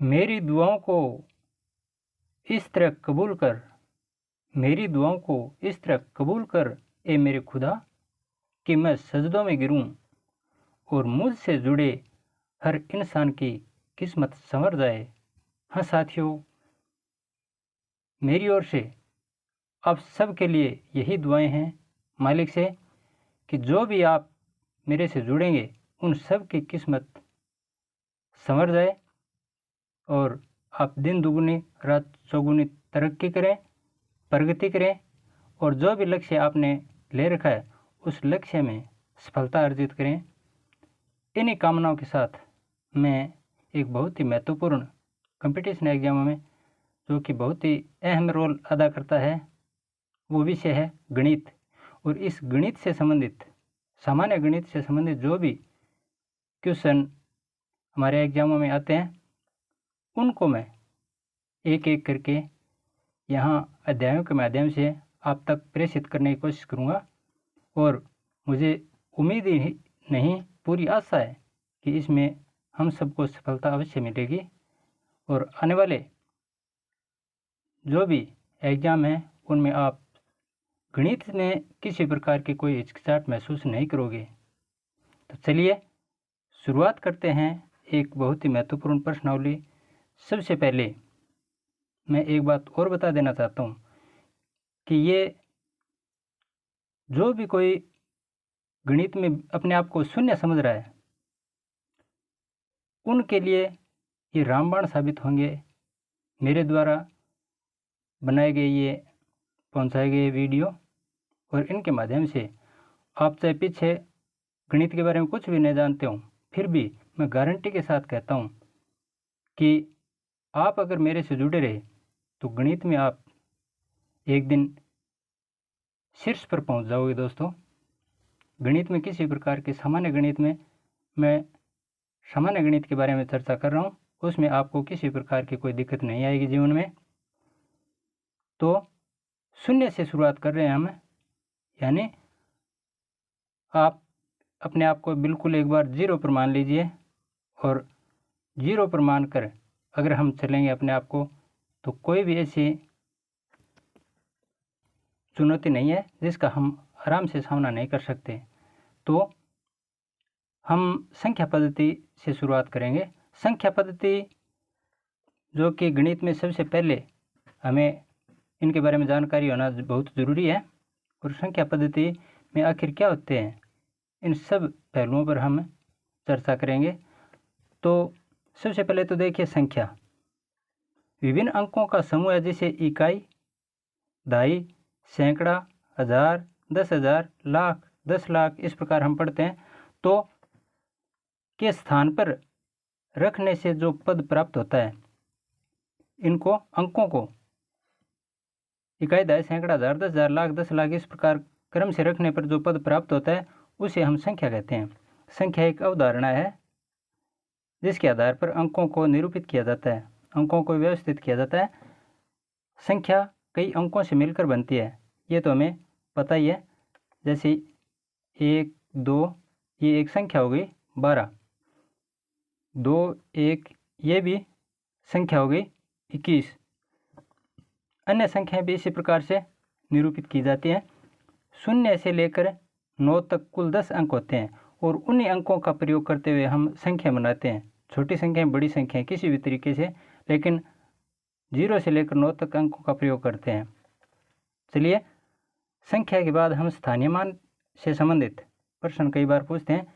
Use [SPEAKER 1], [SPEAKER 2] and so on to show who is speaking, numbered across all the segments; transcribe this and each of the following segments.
[SPEAKER 1] मेरी दुआओं को इस तरह कबूल कर, मेरी दुआओं को इस तरह कबूल कर ए मेरे खुदा, कि मैं सजदों में गिरूं और मुझसे जुड़े हर इंसान की किस्मत संवर जाए। हाँ साथियों, मेरी ओर से आप सब के लिए यही दुआएं हैं मालिक से कि जो भी आप मेरे से जुड़ेंगे उन सब की किस्मत संवर जाए और आप दिन दुगुनी रात चौगुनी तरक्की करें, प्रगति करें और जो भी लक्ष्य आपने ले रखा है उस लक्ष्य में सफलता अर्जित करें। इन्हीं कामनाओं के साथ मैं एक बहुत ही महत्वपूर्ण कंपटीशन एग्जामों में जो कि बहुत ही अहम रोल अदा करता है वो विषय है गणित। और इस गणित से संबंधित, सामान्य गणित से संबंधित जो भी क्वेश्चन हमारे एग्जामों में आते हैं उनको मैं एक एक करके यहाँ अध्यायों के माध्यम से आप तक प्रेषित करने की कोशिश करूँगा। और मुझे उम्मीद ही नहीं, पूरी आशा है कि इसमें हम सबको सफलता अवश्य मिलेगी और आने वाले जो भी एग्ज़ाम हैं उनमें आप गणित में किसी प्रकार की कोई हिचकिचाहट महसूस नहीं करोगे। तो चलिए शुरुआत करते हैं एक बहुत ही महत्वपूर्ण प्रश्नावली। सबसे पहले मैं एक बात और बता देना चाहता हूँ कि ये जो भी कोई गणित में अपने आप को शून्य समझ रहा है उनके लिए ये रामबाण साबित होंगे। मेरे द्वारा बनाए गए ये पहुंचाए गए वीडियो और इनके माध्यम से आप चाहे पीछे गणित के बारे में कुछ भी नहीं जानते हो, फिर भी मैं गारंटी के साथ कहता हूँ कि आप अगर मेरे से जुड़े रहे तो गणित में आप एक दिन शीर्ष पर पहुंच जाओगे। दोस्तों, गणित में किसी प्रकार के सामान्य गणित में मैं सामान्य गणित के बारे में चर्चा कर रहा हूँ, उसमें आपको किसी प्रकार की कोई दिक्कत नहीं आएगी जीवन में। तो शून्य से शुरुआत कर रहे हैं हम, यानी आप अपने आप को बिल्कुल एक बार जीरो पर मान लीजिए और जीरो पर मान कर अगर हम चलेंगे अपने आप को तो कोई भी ऐसी चुनौती नहीं है जिसका हम आराम से सामना नहीं कर सकते। तो हम संख्या पद्धति से शुरुआत करेंगे। संख्या पद्धति जो कि गणित में सबसे पहले हमें इनके बारे में जानकारी होना बहुत ज़रूरी है। और संख्या पद्धति में आखिर क्या होते हैं, इन सब पहलुओं पर हम चर्चा करेंगे। तो सबसे पहले तो देखिए, संख्या विभिन्न अंकों का समूह है जिसे इकाई, दहाई, सैकड़ा, हज़ार, 10,000, लाख, 10 लाख इस प्रकार हम पढ़ते हैं। तो के स्थान पर रखने से जो पद प्राप्त होता है, इनको अंकों को इकाई, दहाई, सैकड़ा, हज़ार, 10,000, लाख, 10 लाख इस प्रकार क्रम से रखने पर जो पद प्राप्त होता है उसे हम संख्या कहते हैं। संख्या एक अवधारणा है जिसके आधार पर अंकों को निरूपित किया जाता है, अंकों को व्यवस्थित किया जाता है। संख्या कई अंकों से मिलकर बनती है, ये तो हमें पता ही है। जैसे 1, 2 ये एक संख्या हो गई, 12, 2, 1 ये भी संख्या हो गई, 21। अन्य संख्याएं भी इसी प्रकार से निरूपित की जाती हैं। 0 से लेकर 9 तक कुल 10 अंक होते हैं और उन्हीं अंकों का प्रयोग करते हुए हम संख्या बनाते हैं, छोटी संख्याएं, बड़ी संख्याएं किसी भी तरीके से, लेकिन 0 से लेकर 9 तक अंकों का प्रयोग करते हैं। चलिए, संख्या के बाद हम स्थानीय मान से संबंधित प्रश्न कई बार पूछते हैं,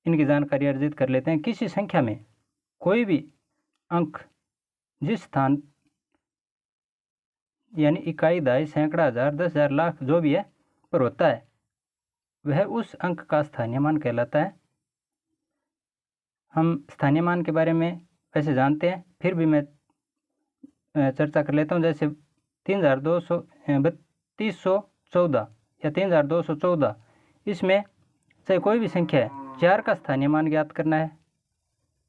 [SPEAKER 1] इनकी जानकारी अर्जित कर लेते हैं। किसी संख्या में कोई भी अंक जिस स्थान यानी इकाई, दहाई, सैकड़ा, हज़ार, 10,000, लाख जो भी है पर होता है वह उस अंक का स्थानीय मान कहलाता है। हम स्थानीय मान के बारे में वैसे जानते हैं, फिर भी मैं चर्चा कर लेता हूँ। जैसे 3214 या 3214, इसमें चाहे कोई भी संख्या है, 4 का स्थानीय मान ज्ञात करना है,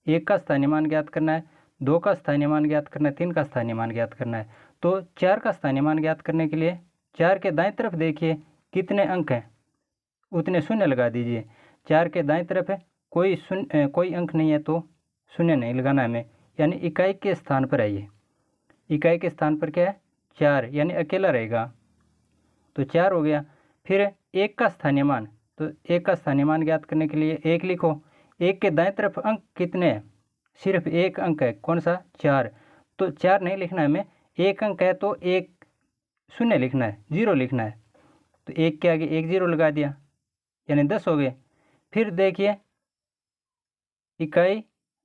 [SPEAKER 1] 1 का स्थानीय मान ज्ञात करना है, 2 का स्थानीय मान ज्ञात करना है, 3 का स्थानीय मान ज्ञात करना है। तो 4 का स्थानीय मान ज्ञात करने के लिए 4 के दाएं तरफ देखिए कितने अंक हैं, उतने शून्य लगा दीजिए। 4 के दाएं तरफ है, कोई अंक नहीं है तो शून्य नहीं लगाना हमें, यानी इकाई के स्थान पर है। ये इकाई के स्थान पर क्या है? 4, यानी अकेला रहेगा, तो 4 हो गया। फिर 1 का स्थानीय मान, तो 1 का स्थानीय मान ज्ञात करने के लिए 1 लिखो। 1 के दाएं तरफ अंक कितने हैं? सिर्फ 1 अंक है, कौन सा? 4। तो 4 नहीं लिखना है हमें, 1 अंक है तो 1 शून्य लिखना है, 0 लिखना है। तो 1 के आगे 1 0 लगा दिया, यानी 10 हो गए। फिर देखिए इकाई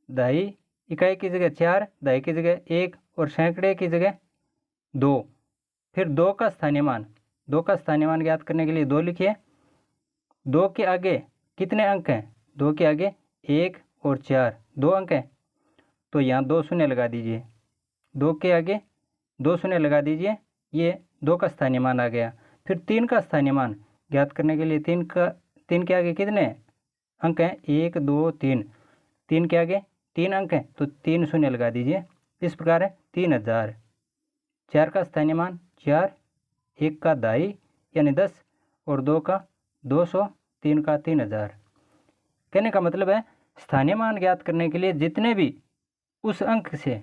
[SPEAKER 1] दहाई, इकाई की जगह 4, दहाई की जगह 1 और सैकड़े की जगह 2। फिर 2 का स्थानीय मान, 2 का स्थानीय मान ज्ञात करने के लिए 2 लिखिए। 2 के आगे कितने अंक हैं? 2 के आगे 1 और 4, 2 अंक हैं, तो यहाँ 2 शून्य लगा दीजिए। 2 के आगे 2 शून्य लगा दीजिए, ये 2 का स्थानीय मान आ गया। फिर 3 का स्थानीय मान ज्ञात करने के लिए 3 के आगे कितने अंक हैं? 1 2 3, 3 के आगे 3 अंक हैं, तो 3 शून्य लगा दीजिए। इस प्रकार है 3000। 4 का स्थानीय मान 4, 1 का दहाई यानी 10 और 2 का 200, 3 का 3000। कहने का मतलब है स्थानीय मान ज्ञात करने के लिए जितने भी उस अंक से,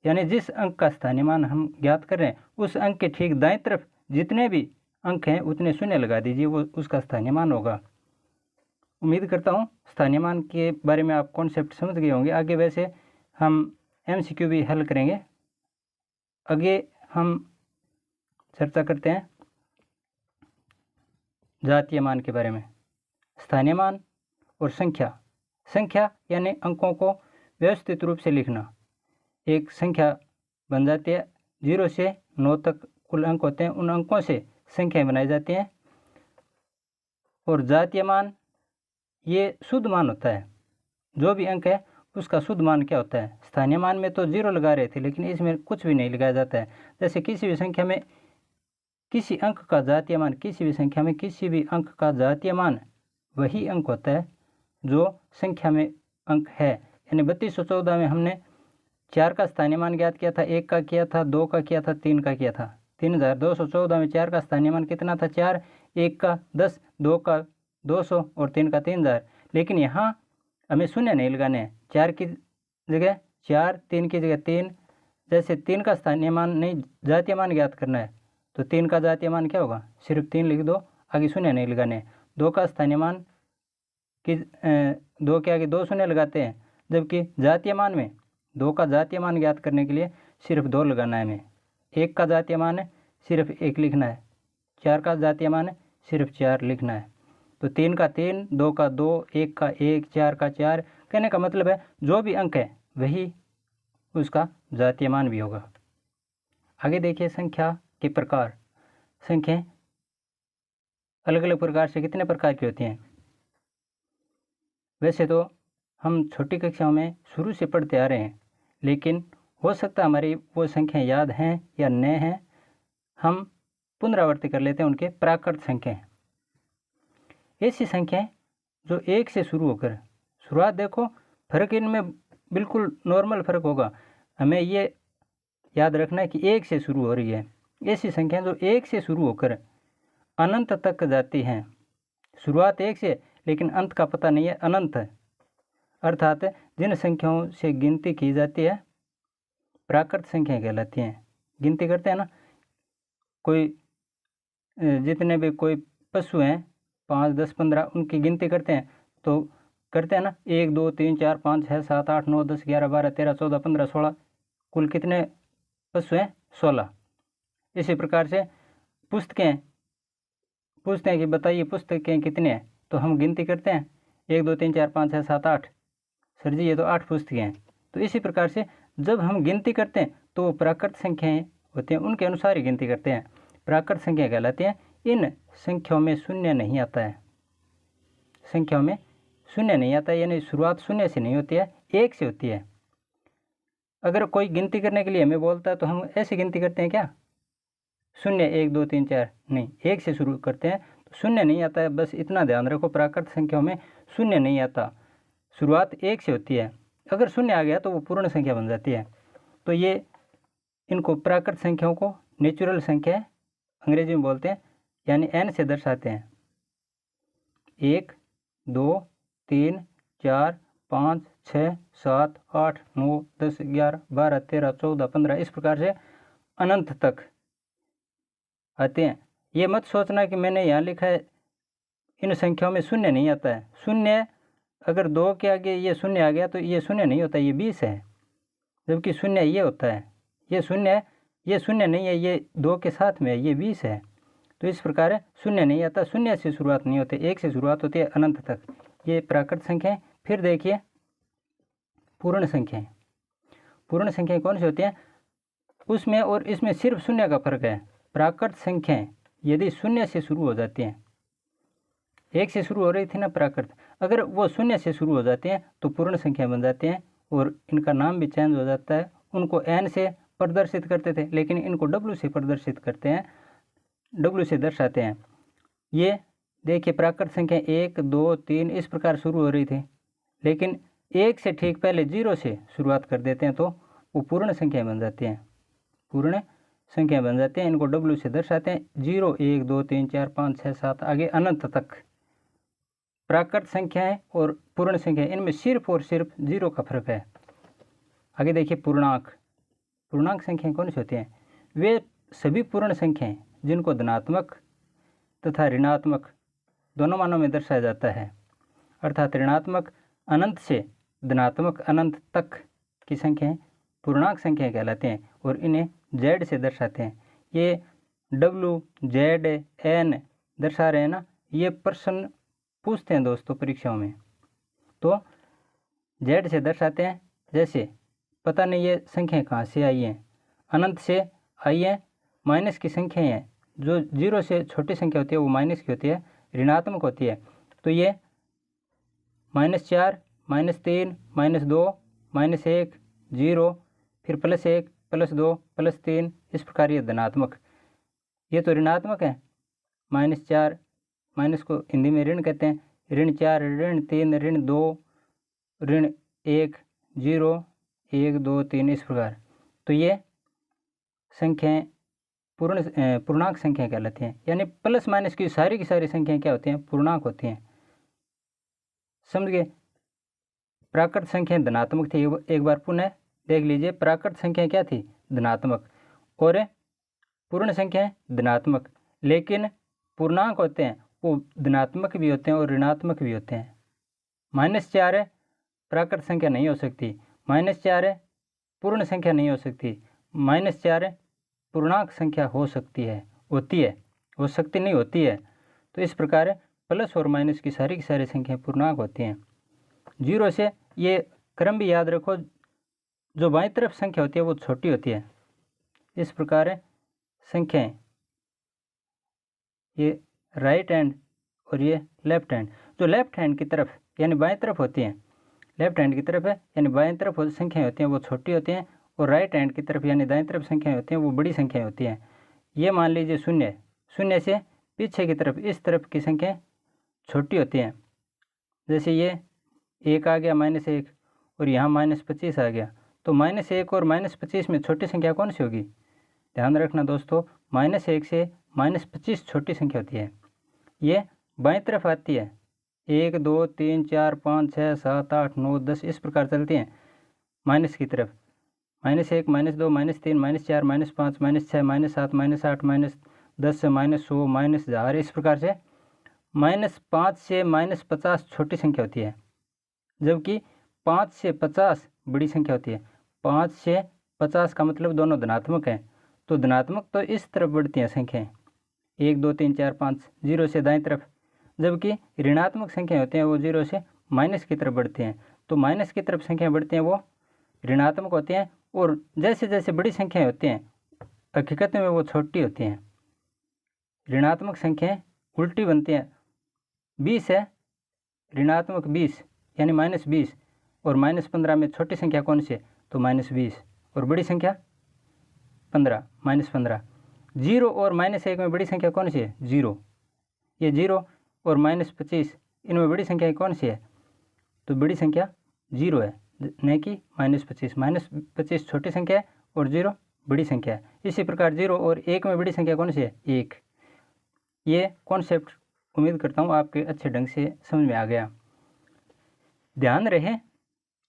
[SPEAKER 1] यानी जिस अंक का स्थानीय मान हम ज्ञात कर रहे हैं उस अंक के ठीक दाएं तरफ जितने भी अंक हैं उतने शून्य लगा दीजिए, वो उसका स्थानीय मान होगा। उम्मीद करता हूँ स्थानीय मान के बारे में आप कॉन्सेप्ट समझ गए होंगे। आगे वैसे हम MCQ भी हल करेंगे। आगे हम चर्चा करते हैं जातीय मान के बारे में। स्थानीय मान और संख्या। संख्या यानी अंकों को व्यवस्थित रूप से लिखना। एक संख्या बन जाती है, 0 से 9 तक कुल अंक होते हैं, उन अंकों से संख्याएं बनाई जाती हैं। और जातीय मान ये शुद्ध मान होता है, जो भी अंक है उसका शुद्ध मान क्या होता है। स्थानीय मान में तो 0 लगा रहे थे, लेकिन इसमें कुछ भी नहीं लगाया जाता है। जैसे किसी भी संख्या में किसी अंक का जातीय मान, किसी भी संख्या में किसी भी अंक का जातीय मान वही अंक होता है जो संख्या में अंक है। यानी 3214 में हमने 4 का स्थानीय मान ज्ञात किया था, 1 का किया था, 2 का किया था, 3 का किया था। 3214 में 4 का स्थानीय मान कितना था? 4, 1 का 10, 2 का 200 और 3 का 3000। लेकिन यहाँ हमें शून्य नहीं लगाने हैं, 4 की जगह 4, 3 की जगह 3। जैसे 3 का स्थानीय मान नहीं, जातीय मान ज्ञात करना है, तो 3 का जातीय मान क्या होगा? सिर्फ 3 लिख दो, आगे शून्य नहीं लगाने। 2 का स्थानीय मान कि 2 के आगे 2 शून्य लगाते हैं, जबकि जातीय मान में 2 का जातीय मान ज्ञात करने के लिए सिर्फ 2 लगाना है हमें। 1 का जातीय मान है, सिर्फ 1 लिखना है। 4 का जातीय मान है, सिर्फ 4 लिखना है। तो 3 का 3, 2 का 2, 1 का 1, 4 का 4। कहने का मतलब है जो भी अंक है वही उसका जातीय मान भी होगा। आगे देखिए संख्या के प्रकार। संख्याएं अलग अलग प्रकार से कितने प्रकार की होती हैं? वैसे तो हम छोटी कक्षाओं में शुरू से पढ़ते आ रहे हैं, लेकिन हो सकता है हमारी वो संख्याएं याद हैं या न हैं। हम पुनरावृत्ति कर लेते हैं उनके प्राकृत संख्याएं। ऐसी संख्याएं जो 1 से शुरू होकर, शुरुआत देखो, फर्क इनमें बिल्कुल नॉर्मल फर्क होगा। हमें ये याद रखना है कि 1 से शुरू हो रही है। ऐसी संख्याएं जो 1 से शुरू होकर अनंत तक जाती हैं। शुरुआत 1 से, लेकिन अंत का पता नहीं है, अनंत है। अर्थात जिन संख्याओं से गिनती की जाती है प्राकृत संख्याएं कहलाती हैं। गिनती करते हैं ना, कोई जितने भी कोई पशु हैं 5, 10, 15, उनकी गिनती करते हैं तो करते हैं ना, 1 2 3 4 5 6 7 8 9 10 11 12 13 14 15 16, कुल कितने पशु हैं? 16। इसी प्रकार से पुस्तकें पूछते हैं कि बताइए पुस्तकें कितने हैं, तो हम गिनती करते हैं 1 2 3 4 5 6 7 8। सर जी ये तो 8 पुस्तकें हैं। तो इसी प्रकार से जब हम गिनती करते हैं तो वो प्राकृत संख्याएं होती हैं, उनके अनुसार ही गिनती करते हैं, प्राकृत संख्या कहलाती हैं। इन संख्याओं में शून्य नहीं आता है, संख्याओं में शून्य नहीं आता है, यानी शुरुआत शून्य से नहीं होती है, 1 से होती है। अगर कोई गिनती करने के लिए हमें बोलता है तो हम ऐसे गिनती करते हैं क्या? 0 1 2 3 4 नहीं, 1 से शुरू करते हैं, तो शून्य नहीं आता है। बस इतना ध्यान रखो, प्राकृत संख्याओं में शून्य नहीं आता, शुरुआत 1 से होती है। अगर शून्य आ गया तो वो पूर्ण संख्या बन जाती है। तो ये इनको प्राकृत संख्याओं को नेचुरल संख्या अंग्रेजी में बोलते हैं, यानी n से दर्शाते हैं। 1 2 3 4 5, 6, 7, 8, 9, 10, 11, 12, 13, 14, 15 इस प्रकार से अनंत तक आते हैं। ये मत सोचना कि मैंने यहाँ लिखा है इन संख्याओं में शून्य नहीं आता है। शून्य अगर 2 के आगे ये शून्य आ गया तो ये शून्य नहीं होता, ये 20 है, जबकि शून्य ये होता है। ये शून्य नहीं है, ये 2 के साथ में है, ये 20 है। तो इस प्रकार शून्य नहीं आता, शून्य से शुरुआत नहीं होती, 1 से शुरुआत होती है अनंत तक। ये प्राकृत संख्या है। फिर देखिए पूर्ण संख्याएं। पूर्ण संख्याएं कौन सी होती हैं? उसमें और इसमें सिर्फ शून्य का फर्क है। प्राकृत संख्याएं यदि शून्य से शुरू हो जाती हैं, 1 से शुरू हो रही थी ना प्राकृत, अगर वो शून्य से शुरू हो जाते हैं तो पूर्ण संख्या बन जाते हैं और इनका नाम भी चेंज हो जाता है। उनको एन से प्रदर्शित करते थे, लेकिन इनको डब्ल्यू से प्रदर्शित करते हैं, डब्ल्यू से दर्शाते हैं। ये देखिए प्राकृत संख्या 1, 2, 3 इस प्रकार शुरू हो रही थी, लेकिन 1 से ठीक पहले 0 से शुरुआत कर देते हैं तो वो पूर्ण संख्या बन जाती हैं, पूर्ण संख्या बन जाते हैं। इनको डब्ल्यू से दर्शाते हैं। 0, 1, 2, 3, 4, 5, 6, 7 आगे अनंत तक प्राकृत संख्याएं और पूर्ण संख्या, इनमें सिर्फ और सिर्फ 0 का फर्क है। आगे देखिए पूर्णांक। पूर्णांक संख्याएं कौन सी होती हैं? वे सभी पूर्ण संख्याएं जिनको धनात्मक तथा ऋणात्मक दोनों मानों में दर्शाया जाता है, अर्थात ऋणात्मक अनंत से धनात्मक अनंत तक की संख्याएं पूर्णांक संख्याएं कहलाते हैं और इन्हें जेड से दर्शाते हैं। ये डब्ल्यू, जेड, एन दर्शा रहे हैं ना, ये प्रश्न पूछते हैं दोस्तों परीक्षाओं में, तो जेड से दर्शाते हैं। जैसे पता नहीं ये संख्याएं कहाँ से आई हैं, अनंत से आई हैं, माइनस की संख्याएं हैं, जो 0 से छोटी संख्या होती है वो माइनस की होती है, ऋणात्मक होती है। तो ये -4, -3, -2, -1, 0, फिर +1, +2, +3 इस प्रकार ये धनात्मक। ये तो ऋणात्मक है, -4, माइनस को हिंदी में ऋण कहते हैं, -4, -3, -2, -1, 0, 1, 2, 3 इस प्रकार। तो ये संख्याएं पूर्णांक संख्याएं कहलाती हैं। यानी प्लस माइनस की सारी संख्याएं क्या होती हैं? पूर्णांक होती हैं। समझ गए? प्राकृत संख्याएं धनात्मक थी। एक बार पुनः देख लीजिए, प्राकृत संख्याएं क्या थी? धनात्मक, और पूर्ण संख्याएं धनात्मक। लेकिन पूर्णांक होते हैं वो धनात्मक भी होते हैं और ऋणात्मक भी होते हैं। -4 है प्राकृत संख्या नहीं हो सकती, -4 है पूर्ण संख्या नहीं हो सकती, -4 है पूर्णांक संख्या हो सकती है, होती है, हो सकती नहीं होती है। तो इस प्रकार प्लस और माइनस की सारी संख्याएं पूर्णांक होती हैं। 0 से ये क्रम भी याद रखो, जो बाईं तरफ संख्या होती है वो छोटी होती है। इस प्रकार संख्याएं, ये राइट हैंड और ये लेफ्ट हैंड, जो लेफ्ट हैंड की तरफ यानी बाएं तरफ होती हैं, लेफ्ट हैंड की तरफ है यानी बाएं तरफ संख्याएं होती हैं वो छोटी होती हैं, और राइट हैंड की तरफ यानी दाएं तरफ संख्याएं होती हैं वो बड़ी संख्याएं होती हैं। ये मान लीजिए 0, 0 से पीछे की तरफ इस तरफ की संख्याएं छोटी होती हैं। जैसे ये 1 आ गया -1 और यहाँ -25 आ गया, तो -1 और -25 में छोटी संख्या कौन सी होगी? ध्यान रखना दोस्तों, -1 से -25 छोटी संख्या होती है। ये बाएं तरफ आती है, 1, 2, 3, 4, 5, 6, 7, 8, 9, 10 इस प्रकार चलती हैं माइनस की तरफ। -1, -2, -3, -4, -5, -6, -7, -8, -10, -100, -1000 इस प्रकार से -5 से -50 छोटी संख्या होती है, जबकि 5 से 50 बड़ी संख्या होती है। 5 से 50 का मतलब दोनों धनात्मक हैं, तो धनात्मक तो इस तरफ बढ़ती हैं संख्याएं, 1, 2, 3, 4, 5 0 से दाएं तरफ, जबकि ऋणात्मक संख्याएं होती हैं वो 0 से माइनस की तरफ बढ़ती हैं। तो माइनस की तरफ संख्याएं बढ़ती हैं वो ऋणात्मक होती हैं, और जैसे जैसे बड़ी संख्याएं होती हैं हकीकत में वो छोटी होती हैं। ऋणात्मक संख्याएं उल्टी बनती हैं। 20 है, ऋणात्मक 20 यानी -20, और -15 में छोटी संख्या कौन सी है? तो -20, और बड़ी संख्या 15, -15। 0 और -1 में बड़ी संख्या कौन सी है? 0। ये 0 और -25 इनमें बड़ी संख्या कौन सी है? तो बड़ी संख्या 0 है, न कि -25। -25 छोटी संख्या है और 0 बड़ी संख्या है। इसी प्रकार 0 और 1 में बड़ी संख्या कौन सी है? 1। ये कॉन्सेप्ट उम्मीद करता हूँ आपके अच्छे ढंग से समझ में आ गया। ध्यान रहे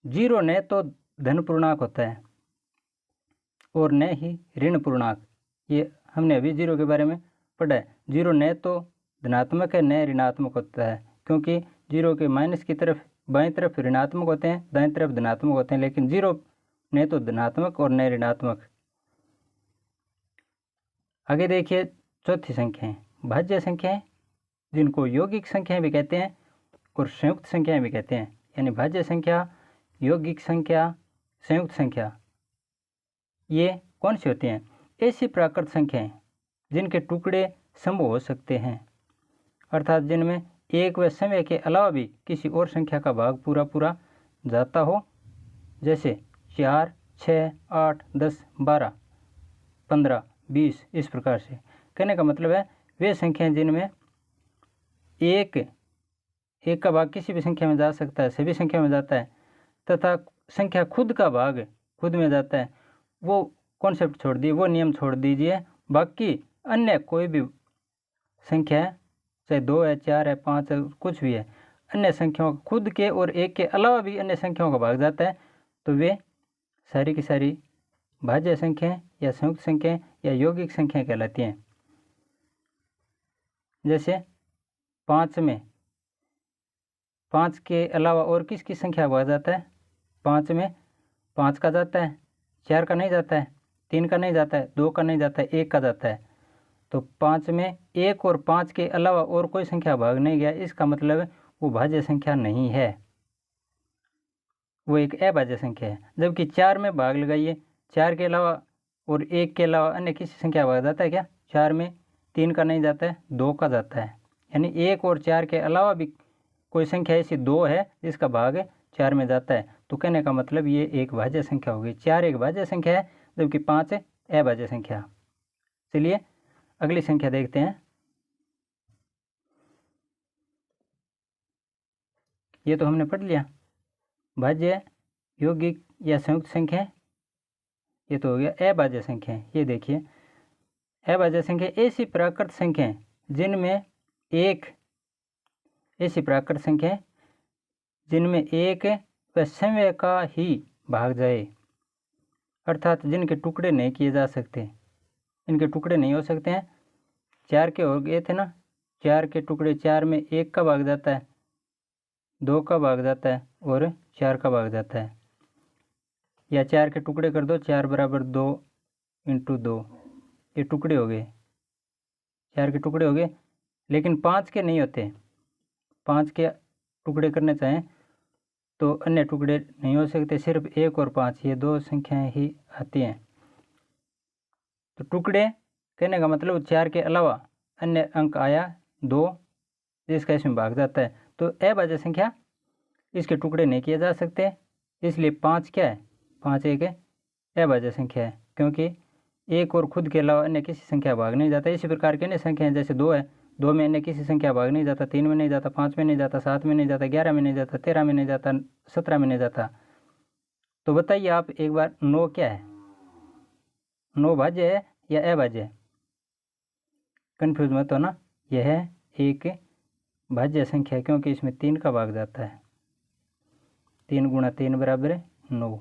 [SPEAKER 1] जीरो न तो धन पूर्णांक होता है और न ही ऋण पूर्णांक। ये हमने अभी जीरो के बारे में पढ़ा है। जीरो न तो धनात्मक है न ऋणात्मक होता है, क्योंकि जीरो के माइनस की तरफ बाईं तरफ ऋणात्मक होते हैं, दाईं तरफ धनात्मक होते हैं, लेकिन जीरो न तो धनात्मक और न ऋणात्मक। आगे देखिए चौथी संख्याएं, भाज्य संख्याएं जिनको यौगिक संख्याएं भी कहते हैं और संयुक्त संख्याएं भी कहते हैं। यानी भाज्य संख्या, यौगिक संख्या, संयुक्त संख्या, ये कौन सी होती हैं? ऐसी प्राकृत संख्याएं जिनके टुकड़े समूह हो सकते हैं, अर्थात जिनमें एक व समय के अलावा भी किसी और संख्या का भाग पूरा पूरा जाता हो, जैसे 4, 6, 8, 10, 12, 15, 20। इस प्रकार से कहने का मतलब है वे संख्याएं जिनमें एक का भाग किसी भी संख्या में जा सकता है, सभी संख्या में जाता है, तथा संख्या खुद का भाग खुद में जाता है, वो कॉन्सेप्ट छोड़ दिए, वो नियम छोड़ दीजिए। बाकी अन्य कोई भी संख्या है, चाहे 2 है, 4 है, 5 है, कुछ भी है, अन्य संख्याओं खुद के और एक के अलावा भी अन्य संख्याओं का भाग जाता है, तो वे सारी की सारी भाज्य संख्याएं या संयुक्त संख्याएं या यौगिक संख्याएं कहलाती हैं। जैसे 5 में 5 के अलावा और किसकी संख्या भाग जाता है? 5 में 5 का जाता है, 4 का नहीं जाता है, 3 का नहीं जाता है, 2 का नहीं जाता है, 1 का जाता है। तो 5 में 1 और 5 के अलावा और कोई संख्या भाग नहीं गया, इसका मतलब वो भाज्य संख्या नहीं है, वो एक अभाज्य संख्या है। जबकि 4 में भाग लगाइए, 4 के अलावा और 1 के अलावा अन्य किसी संख्या भाग जाता है क्या? 4 में 3 का नहीं जाता है, 2 का जाता है। यानी 1 और 4 के अलावा भी कोई संख्या ऐसी 2 है जिसका भाग 4 में जाता है। तो कहने का मतलब ये एक भाज्य संख्या होगी। 4 एक भाज्य संख्या है, जबकि 5 अभाज्य संख्या। चलिए अगली संख्या देखते हैं। ये तो हमने पढ़ लिया, भाज्य, यौगिक या संयुक्त संख्या, ये तो हो गया अभाज्य संख्या। ये देखिए अभाज्य संख्या ऐसी प्राकृत संख्याएं जिनमें एक ऐसी प्राकृत संख्या जिनमें एक व समय का ही भाग जाए, अर्थात जिनके टुकड़े नहीं किए जा सकते, इनके टुकड़े नहीं हो सकते हैं। 4 के हो गए थे ना, 4 के टुकड़े, 4 में 1 का भाग जाता है, 2 का भाग जाता है और 4 का भाग जाता है। या 4 के टुकड़े कर दो, 4 बराबर 2 × 2, ये टुकड़े हो गए, 4 के टुकड़े हो गए। लेकिन 5 के नहीं होते, 5 के टुकड़े करने चाहें तो अन्य टुकड़े नहीं हो सकते, सिर्फ 1 और 5 ये 2 संख्याएं ही आती हैं। तो टुकड़े कहने का मतलब 4 के अलावा अन्य अंक आया 2 जिसका इसमें भाग जाता है, तो अभाज्य संख्या इसके टुकड़े नहीं किए जा सकते, इसलिए 5 क्या है? 5 एक अभाज्य संख्या है, क्योंकि 1 और खुद के अलावा अन्य किसी संख्या भाग नहीं जाता। इसी प्रकार के अन्य संख्याएं जैसे 2 है, 2 में अन्य किसी संख्या भाग नहीं जाता, 3 में नहीं जाता, 5 में नहीं जाता, 7 में नहीं जाता, 11 में नहीं जाता, 13 में नहीं जाता, 17 में नहीं जाता। तो बताइए आप एक बार, 9 क्या है? 9 भाज्य है या अभाज्य है? कन्फ्यूज मत हो ना, यह है एक भाज्य संख्या है, क्योंकि इसमें 3 का भाग जाता है, 3 × 3 बराबर 9।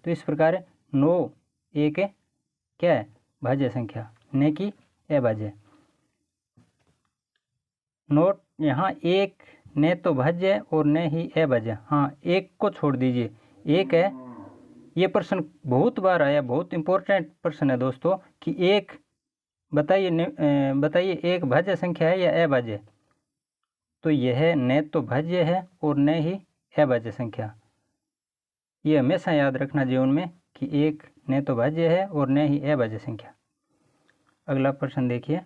[SPEAKER 1] तो इस प्रकार 9 एक क्या है? भाज्य संख्या, न कि अभाज्य। नोट यहाँ एक न तो भाज्य और न ही अभाज्य। हाँ, एक को छोड़ दीजिए, एक है। ये प्रश्न बहुत बार आया, बहुत इंपॉर्टेंट प्रश्न है दोस्तों, कि एक बताइए एक भाज्य संख्या है या अभाज्य? तो यह न तो भाज्य है और न ही अभाज्य संख्या। ये हमेशा याद रखना जीवन में कि एक न तो भाज्य है और न ही अभाज्य संख्या। अगला प्रश्न देखिए।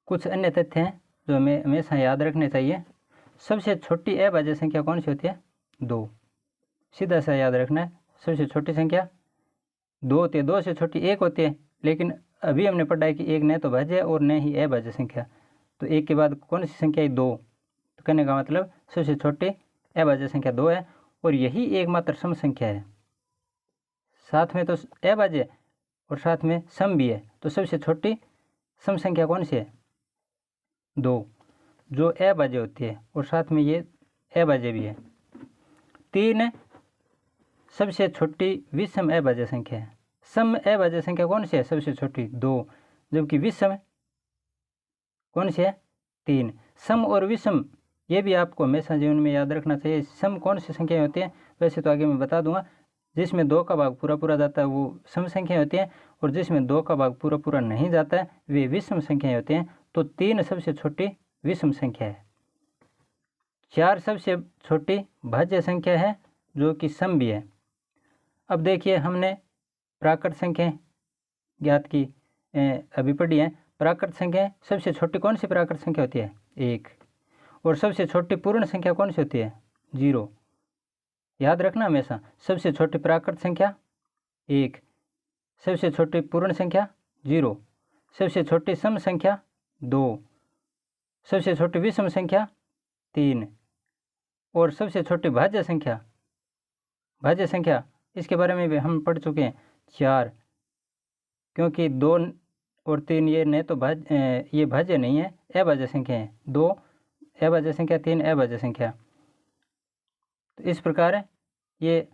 [SPEAKER 1] कुछ अन्य तथ्य हैं जो हमें हमेशा याद रखने चाहिए। सबसे छोटी अभाज्य संख्या कौन सी होती है? 2। सीधा सा याद रखना है, सबसे छोटी संख्या 2 होती है, 2 से छोटी 1 होती है। लेकिन अभी हमने पढ़ा है कि एक न तो भाज्य और न ही अभाज्य संख्या, तो 1 के बाद कौन सी संख्या है? 2। तो कहने का मतलब सबसे छोटी अभाज्य संख्या 2 है, और यही एकमात्र सम संख्या है। साथ में तो अभाज्य और साथ में सम भी है, तो सबसे छोटी सम संख्या कौन सी है? 2, जो अभाज्य होती है, और साथ में ये अभाज्य भी है। 3 सबसे छोटी विषम अभाज्य संख्या है। सम अभाज्य संख्या कौन सी है? सबसे छोटी 2, जबकि विषम कौन सी है? 3। सम और विषम ये भी आपको हमेशा जीवन में याद रखना चाहिए। सम कौन सी संख्याएं होती हैं वैसे तो आगे मैं बता दूंगा। जिसमें 2 का भाग पूरा पूरा जाता है वो सम संख्याएं होती हैं, और जिसमें 2 का भाग पूरा पूरा नहीं जाता है वे विषम संख्याएं होती हैं। तो 3 सबसे छोटी विषम संख्या है। 4 सबसे छोटी भाज्य संख्या है जो कि सम भी है। अब देखिए हमने प्राकृत संख्या ज्ञात की अभी पढ़ी है। प्राकृत संख्या सबसे छोटी कौन सी प्राकृत संख्या होती है? 1। और सबसे छोटी पूर्ण संख्या कौन सी होती है? 0। याद रखना हमेशा, सबसे छोटी प्राकृत संख्या 1, सबसे छोटी पूर्ण संख्या 0, सबसे छोटी सम संख्या 2, सबसे छोटी विषम संख्या 3, और सबसे छोटी भाज्य संख्या इसके बारे में भी हम पढ़ चुके हैं 4, क्योंकि 2 और 3 ये नहीं तो ये भाज्य नहीं है, अभाज्य संख्या है। 2 अभाज्य संख्या, 3 अभाज्य संख्या। तो इस प्रकार ये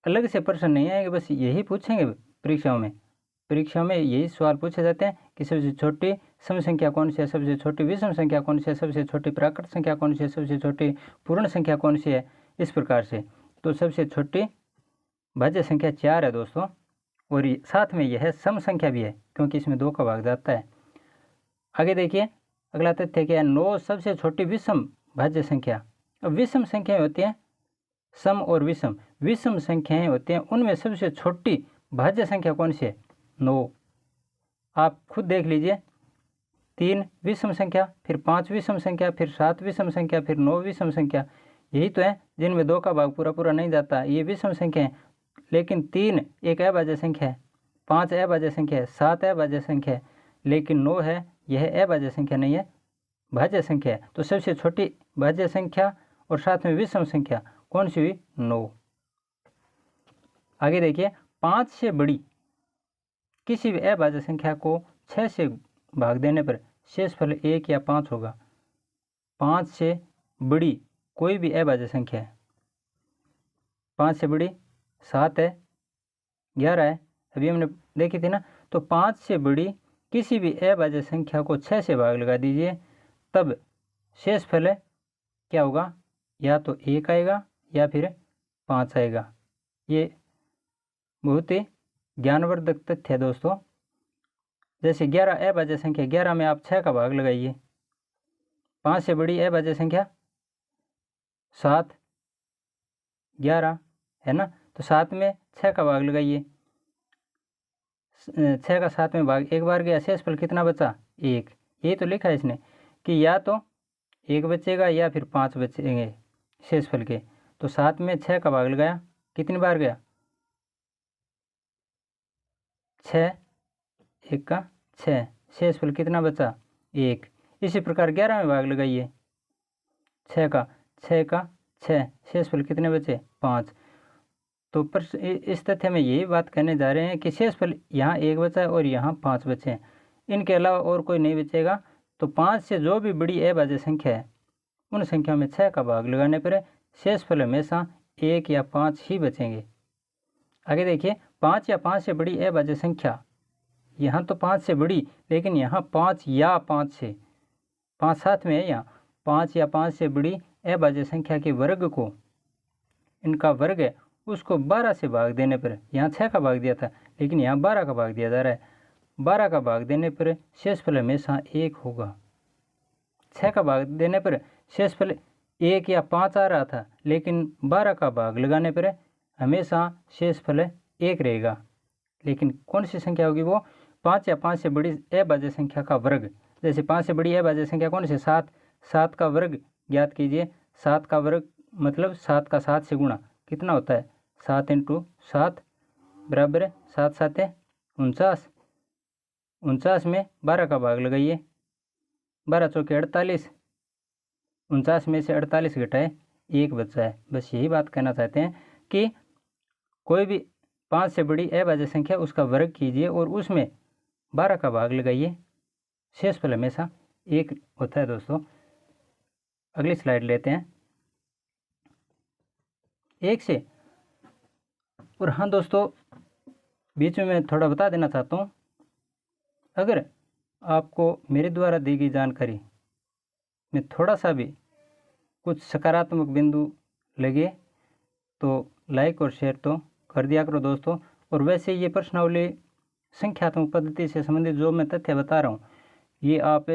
[SPEAKER 1] अलग से प्रश्न नहीं आएंगे, बस यही पूछेंगे परीक्षाओं में यही सवाल पूछे जाते हैं कि सबसे छोटी सम संख्या कौन सी है, सबसे छोटी विषम संख्या कौन सी है, सबसे छोटी प्राकृत संख्या कौन सी है, सबसे छोटी पूर्ण संख्या कौन सी है, इस प्रकार से। तो सबसे छोटी भाज्य संख्या 4 है दोस्तों, और साथ में यह सम संख्या भी है क्योंकि इसमें 2 का भाग जाता है। आगे देखिए अगला तथ्य क्या है? 9 सबसे छोटी विषम भाज्य संख्या। अब विषम संख्याएं होती हैं सम और विषम। विषम संख्याएं होती हैं उनमें सबसे छोटी भाज्य संख्या कौन सी है? 9। आप खुद देख लीजिए, 3 विषम संख्या, फिर 5 विषम संख्या, फिर 7 विषम संख्या, फिर 9 विषम संख्या, यही तो है जिनमें 2 का भाग पूरा पूरा नहीं जाता, ये विषम संख्या है। लेकिन 3 एक अभाज्य संख्या है, 5 अभाज्य संख्या है, 7 अभाज्य संख्या है, लेकिन 9 है यह अभाज्य संख्या नहीं है, भाज्य संख्या है। तो सबसे छोटी भाज्य संख्या और साथ में विषम संख्या कौन सी हुई? 9। आगे देखिए 5 से बड़ी किसी भी अभाज्य संख्या को 6 से भाग देने पर शेषफल 1 या 5 होगा। 5 से बड़ी कोई भी अभाज्य संख्या है, 5 से बड़ी 7 है, 11 है, अभी हमने देखी थी ना। तो 5 से बड़ी किसी भी अभाज्य संख्या को 6 से भाग लगा दीजिए, तब शेषफल क्या होगा? या तो 1 आएगा या फिर 5 आएगा। ये बहुत ही ज्ञानवर्धक तथ्य है दोस्तों। जैसे 11 अभाज्य संख्या, 11 में आप 6 का भाग लगाइए। 5 से बड़ी अभाज्य संख्या 7, 11 है ना, तो 7 में 6 का भाग लगाइए। 6 का 7 में भाग एक बार गया, शेषफल कितना बचा? 1। यही तो लिखा है इसने कि या तो 1 बचेगा या फिर 5 बचेंगे शेषफल के। तो 7 में 6 का भाग लगाया, कितनी बार गया? 6, 1 का 6, शेषफल कितना बचा? 1। इसी प्रकार 11 में भाग लगाइए, 6 का 6, शेषफल कितने बचे? 5। तो इस तथ्य में यही बात कहने जा रहे हैं कि शेषफल यहाँ 1 बचा है और यहाँ 5 बचे हैं, इनके अलावा और कोई नहीं बचेगा। तो 5 से जो भी बड़ी अभाज्य संख्या है उन संख्या में 6 का भाग लगाने पर शेषफल हमेशा 1 या 5 ही बचेंगे। आगे देखिए 5 या 5 से बड़ी अभाज्य संख्या, यहाँ तो 5 से बड़ी, लेकिन यहाँ 5 या 5 से, 5 साथ में है, यहाँ 5 या 5 से बड़ी अभाज्य संख्या के वर्ग को, इनका वर्ग है उसको 12 से भाग देने पर, यहाँ 6 का भाग दिया था लेकिन यहाँ 12 का भाग दिया जा रहा है, 12 का भाग देने पर शेषफल हमेशा 1 होगा। 6 का भाग देने पर शेषफल 1 या 5 आ रहा था, लेकिन 12 का भाग लगाने पर हमेशा शेषफल 1 रहेगा। लेकिन कौन सी संख्या होगी? वो 5 या 5 से बड़ी अभाज्य संख्या का वर्ग। जैसे 5 से बड़ी अभाज्य संख्या कौन सी? 7। 7 का वर्ग ज्ञात कीजिए। 7 का वर्ग मतलब 7 का 7 से गुणा कितना होता है? 7 × 7 बराबर 7 7 49। 49 में 12 का भाग लगाइए, 12 चौके 48, 49 में से 48 घटाए 1 बचा है। बस यही बात कहना चाहते हैं कि कोई भी 5 से बड़ी अभाज्य संख्या उसका वर्ग कीजिए और उसमें 12 का भाग लगाइए, शेषफल हमेशा 1 होता है दोस्तों। अगली स्लाइड लेते हैं। 1 से। और हाँ दोस्तों, बीच में मैं थोड़ा बता देना चाहता हूँ, अगर आपको मेरे द्वारा दी गई जानकारी में थोड़ा सा भी कुछ सकारात्मक बिंदु लगे तो लाइक और शेयर तो कर दिया करो दोस्तों। और वैसे ये प्रश्नावली संख्यात्मक पद्धति से संबंधित जो मैं तथ्य बता रहा हूँ, ये आप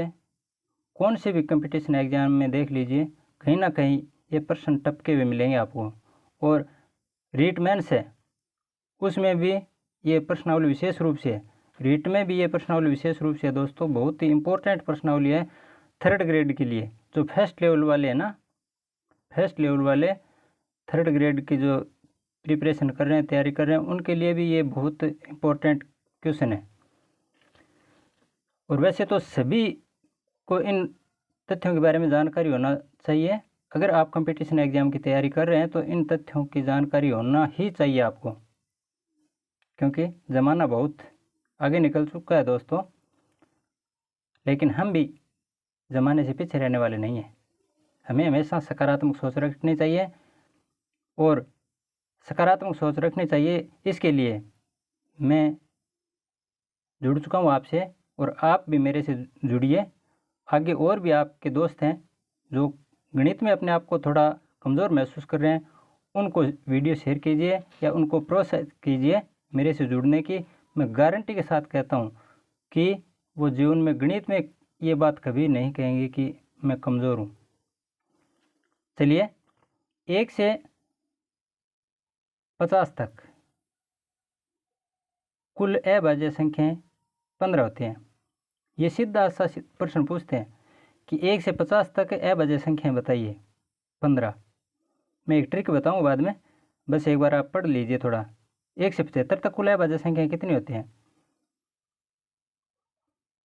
[SPEAKER 1] कौन से भी कंपटीशन एग्जाम में देख लीजिए, कहीं ना कहीं ये प्रश्न टपके हुए मिलेंगे आपको। और रीट मेंस है उसमें भी ये प्रश्नावली विशेष रूप से, रीट में भी ये प्रश्नावली विशेष रूप से दोस्तों बहुत ही इंपॉर्टेंट प्रश्नावली है 3rd ग्रेड के लिए। जो फर्स्ट लेवल वाले हैं ना, फर्स्ट लेवल वाले 3rd ग्रेड की जो प्रिपरेशन कर रहे हैं, तैयारी कर रहे हैं, उनके लिए भी ये बहुत इंपॉर्टेंट क्वेश्चन है। और वैसे तो सभी को इन तथ्यों के बारे में जानकारी होना चाहिए। अगर आप कंपटीशन एग्जाम की तैयारी कर रहे हैं तो इन तथ्यों की जानकारी होना ही चाहिए आपको, क्योंकि ज़माना बहुत आगे निकल चुका है दोस्तों। लेकिन हम भी ज़माने से पीछे रहने वाले नहीं हैं। हमें हमेशा सकारात्मक सोच रखनी चाहिए, और सकारात्मक सोच रखनी चाहिए इसके लिए मैं जुड़ चुका हूँ आपसे, और आप भी मेरे से जुड़िए। आगे और भी आपके दोस्त हैं जो गणित में अपने आप को थोड़ा कमज़ोर महसूस कर रहे हैं, उनको वीडियो शेयर कीजिए या उनको प्रोत्साहित कीजिए मेरे से जुड़ने की। मैं गारंटी के साथ कहता हूँ कि वो जीवन में गणित में ये बात कभी नहीं कहेंगे कि मैं कमज़ोर हूँ। चलिए, 1 से 50 तक कुल अभाज्य संख्याएं 15 होती हैं। ये सीधा सा प्रश्न पूछते हैं कि 1 से 50 तक अभाज्य संख्याएं बताइए 15। मैं एक ट्रिक बताऊँ बाद में, बस एक बार आप पढ़ लीजिए थोड़ा। 1 से 75 तक कुल अभाज्य संख्याएं कितनी होती हैं?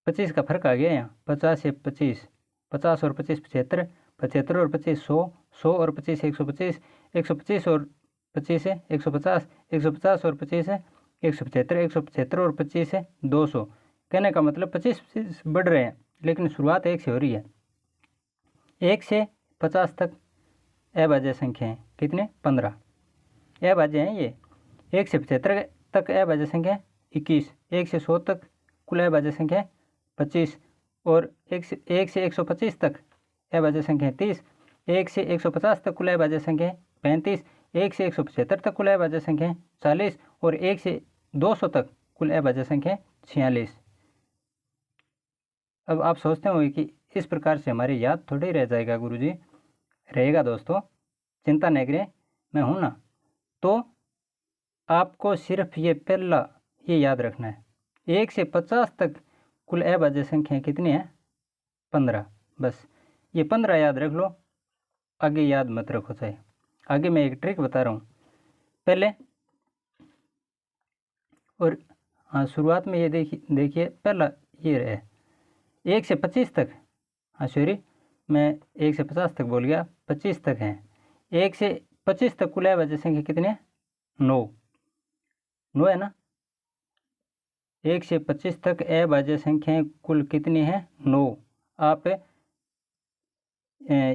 [SPEAKER 1] 25 का फर्क आ गया यहाँ। 50 से 25, 50 और 25 75, 75 और 25 100, 100 और 25 125, 125 और 25 है 150, 150 और 25 है 175, 175 और 25 है 200। कहने का मतलब 25 बढ़ रहे हैं, लेकिन शुरुआत 1 से हो रही है। 1 से 50 तक अभाज्य संख्याएं कितने? 15 अभाज्य हैं ये। 1 से 75 तक अभाज्य संख्या 21, 1 से 100 तक कुल अभाज्य संख्या 25, और 1 से 125 तक अभाज्य संख्या 30, 1 से 150 तक कुल अभाज्य संख्या 35, 1 से 175 तक कुल अभाज्य संख्या 40, और 1 से 200 तक कुल अभाज्य संख्या 46। अब आप सोचते होंगे कि इस प्रकार से हमारी याद थोड़ी रह जाएगा गुरुजी। रहेगा दोस्तों, चिंता नहीं करें, मैं हूँ ना। तो आपको सिर्फ ये पहला ये याद रखना है, 1 से 50 तक कुल अभाज्य संख्या कितनी है? 15। बस ये 15 याद रख लो, आगे याद मत रखो चाहे। आगे मैं एक ट्रिक बता रहा हूँ पहले। और हाँ, शुरुआत में ये देखिए पहला ये रहे 1 से 25 तक, हाँ सॉरी मैं 1 से 50 तक बोल गया, 25 तक हैं। 1 से 25 तक कुल अभाज्य संख्या कितनी है? 9 है ना। 1 से 25 तक अभाज्य संख्याएं कुल कितनी हैं? 9। आप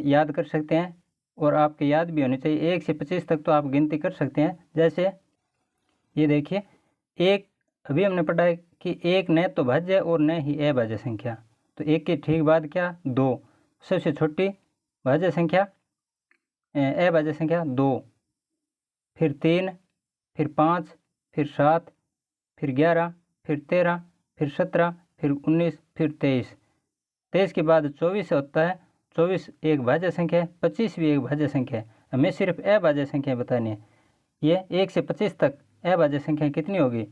[SPEAKER 1] याद कर सकते हैं, और आपके याद भी होनी चाहिए। 1 से 25 तक तो आप गिनती कर सकते हैं। जैसे ये देखिए, एक अभी हमने पढ़ा है कि एक न तो भाज्य और न ही अभाज्य संख्या, तो एक के ठीक बाद क्या? 2। सबसे छोटी भाज्य संख्या अभाज्य संख्या 2, फिर 3, फिर 5, फिर 7, फिर 11, फिर 13, फिर 17, फिर 19, फिर 23। 23 के बाद 24 होता है। 24 एक भाज्य संख्या है, 25 भी एक भाज्य संख्या है। हमें सिर्फ अभाज्य संख्या बतानी है। ये 1 से 25 तक अभाज्य संख्या कितनी होगी?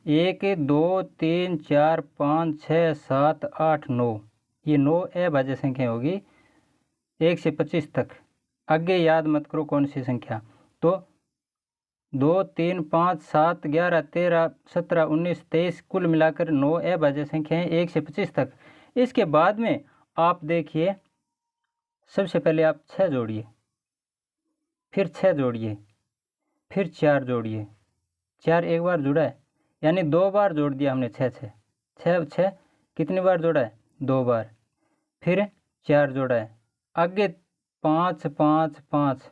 [SPEAKER 1] 1 2 3 4 5 6 7 8 9, ये 9 अभाज्य संख्या होगी 1 से 25 तक। आगे याद मत करो कौन सी संख्या। तो 2 3 5 7 11 13 17 19 23 कुल मिलाकर 9 अभाज्य संख्याएं 1 से 25 तक। इसके बाद में आप देखिए, सबसे पहले आप 6 जोड़िए, फिर 6 जोड़िए, फिर 4 जोड़िए। 4 एक बार जुड़ा है, यानी 2 बार जोड़ दिया हमने। 6 कितनी बार जोड़ा है? 2 बार। फिर 4 जोड़ा है। आगे 5 5 5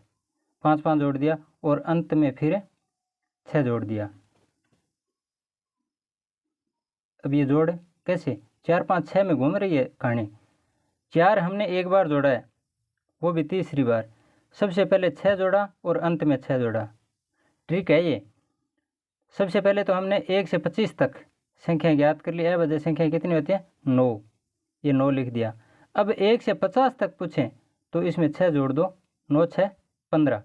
[SPEAKER 1] 5 5 जोड़ दिया और अंत में फिर 6 जोड़ दिया। अब ये जोड़ कैसे, 4 5 6 में घूम रही है कहानी। 4 हमने एक बार जोड़ा है, वो भी तीसरी बार। सबसे पहले 6 जोड़ा और अंत में 6 जोड़ा। ट्रिक है ये। सबसे पहले तो हमने 1 से 25 तक संख्या ज्ञात कर ली। अवजय संख्या कितनी होती है, 9। ये 9 लिख दिया। अब 1 से 50 तक पूछें तो इसमें 6 जोड़ दो, 9 6 15,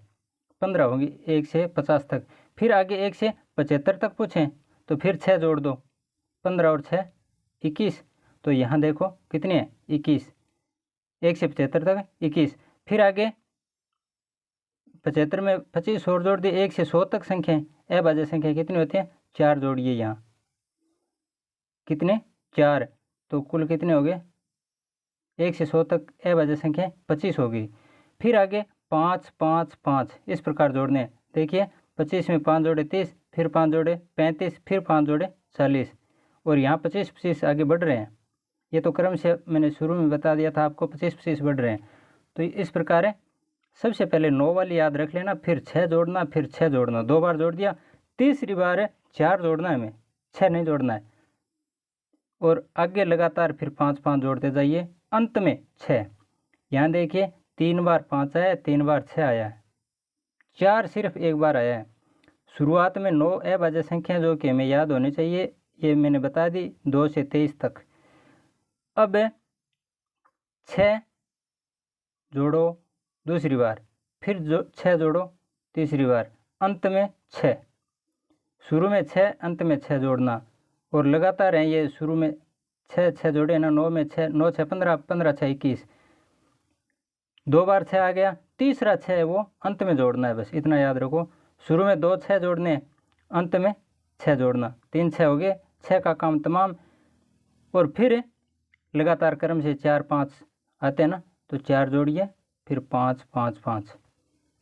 [SPEAKER 1] 15 होगी 1 से 50 तक। फिर आगे 1 से 75 तक पूछें तो फिर 6 जोड़ दो, 15 और 6 21। तो यहाँ देखो कितने हैं, 21। 1 से 75 तक 21। फिर आगे 75 में 25 और जोड़ दिए। 1 से 100 तक संख्या, अभाज्य संख्या कितनी होती है, 4 जोड़िए यहाँ, कितने 4। तो कुल कितने हो गए, 1 से 100 तक अभाज्य संख्या 25 होगी। फिर आगे 5 5 5 इस प्रकार जोड़ने हैं। देखिए 25 में 5 जोड़े 30, फिर 5 जोड़े 35, फिर 5 जोड़े 40 और यहाँ 25 25 आगे बढ़ रहे हैं। ये तो क्रम से मैंने शुरू में बता दिया था आपको, 25 25 बढ़ रहे हैं। तो इस प्रकार है। सबसे पहले 9 वाली याद रख लेना, फिर 6 जोड़ना, फिर 6 जोड़ना, 2 बार जोड़ दिया। तीसरी बार है 4 जोड़ना है हमें, 6 नहीं जोड़ना है। और आगे लगातार फिर 5 5 जोड़ते जाइए, अंत में 6। यहाँ देखिए 3 बार 5 आया है, 3 बार 6 आया है, 4 सिर्फ एक बार आया है। शुरुआत में 9 अभाज्य संख्या जो कि हमें याद होनी चाहिए, ये मैंने बता दी 2 से 23 तक। अब 6 जोड़ो दूसरी बार, फिर 6 जोड़ो तीसरी बार, अंत में 6। शुरू में 6 अंत में 6 जोड़ना और लगातार है ये। शुरू में 6 6 जोड़े ना, 9 में 6, 9 6 15, 15 6 21, 2 बार 6 आ गया। तीसरा 6 है वो अंत में जोड़ना है, बस इतना याद रखो। शुरू में 2 6 जोड़ने, अंत में 6 जोड़ना, 3 6 हो गए, 6 का काम तमाम। और फिर लगातार क्रम से 4 5 आते हैं ना, तो 4 जोड़िए, फिर 5 5 5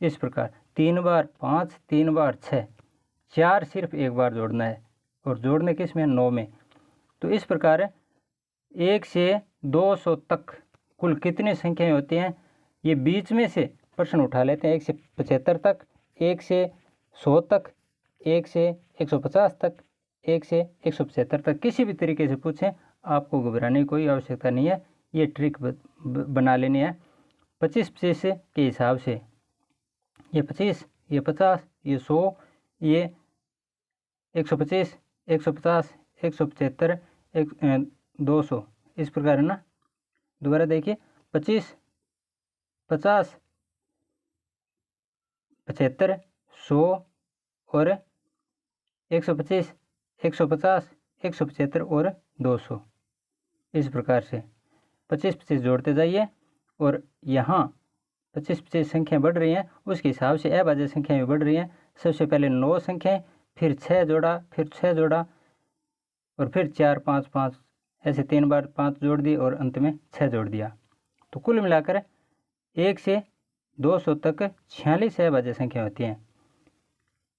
[SPEAKER 1] इस प्रकार 3 बार 5, 3 बार 6, 4 सिर्फ एक बार जोड़ना है। और जोड़ने किस में, 9 में। तो इस प्रकार 1 से 200 तक कुल कितनी संख्याएं होती हैं, ये बीच में से प्रश्न उठा लेते हैं। 1 से 75 तक, 1 से 100 तक, 1 से 150 तक, 1 से 175 तक, किसी भी तरीके से पूछें, आपको घबराने की कोई आवश्यकता नहीं है। ये ट्रिक बना लेनी है 25 25 के हिसाब से। ये 25, ये 50, ये 100, ये 125, 150, 175, 200 इस प्रकार है ना। दोबारा देखिए 25 50 75 100 और 125 150 175 और 200 इस प्रकार से 25 25 जोड़ते जाइए। और यहाँ 25 25 संख्याएँ बढ़ रही हैं, उसके हिसाब से अभाज्य संख्याएँ भी बढ़ रही हैं। सबसे पहले 9 संख्याएँ, फिर 6 जोड़ा, फिर 6 जोड़ा और फिर 4 5 5 ऐसे 3 बार 5 जोड़ दिए और अंत में 6 जोड़ दिया। तो कुल मिलाकर 1 से 200 तक 46 अभाज्य संख्या होती हैं।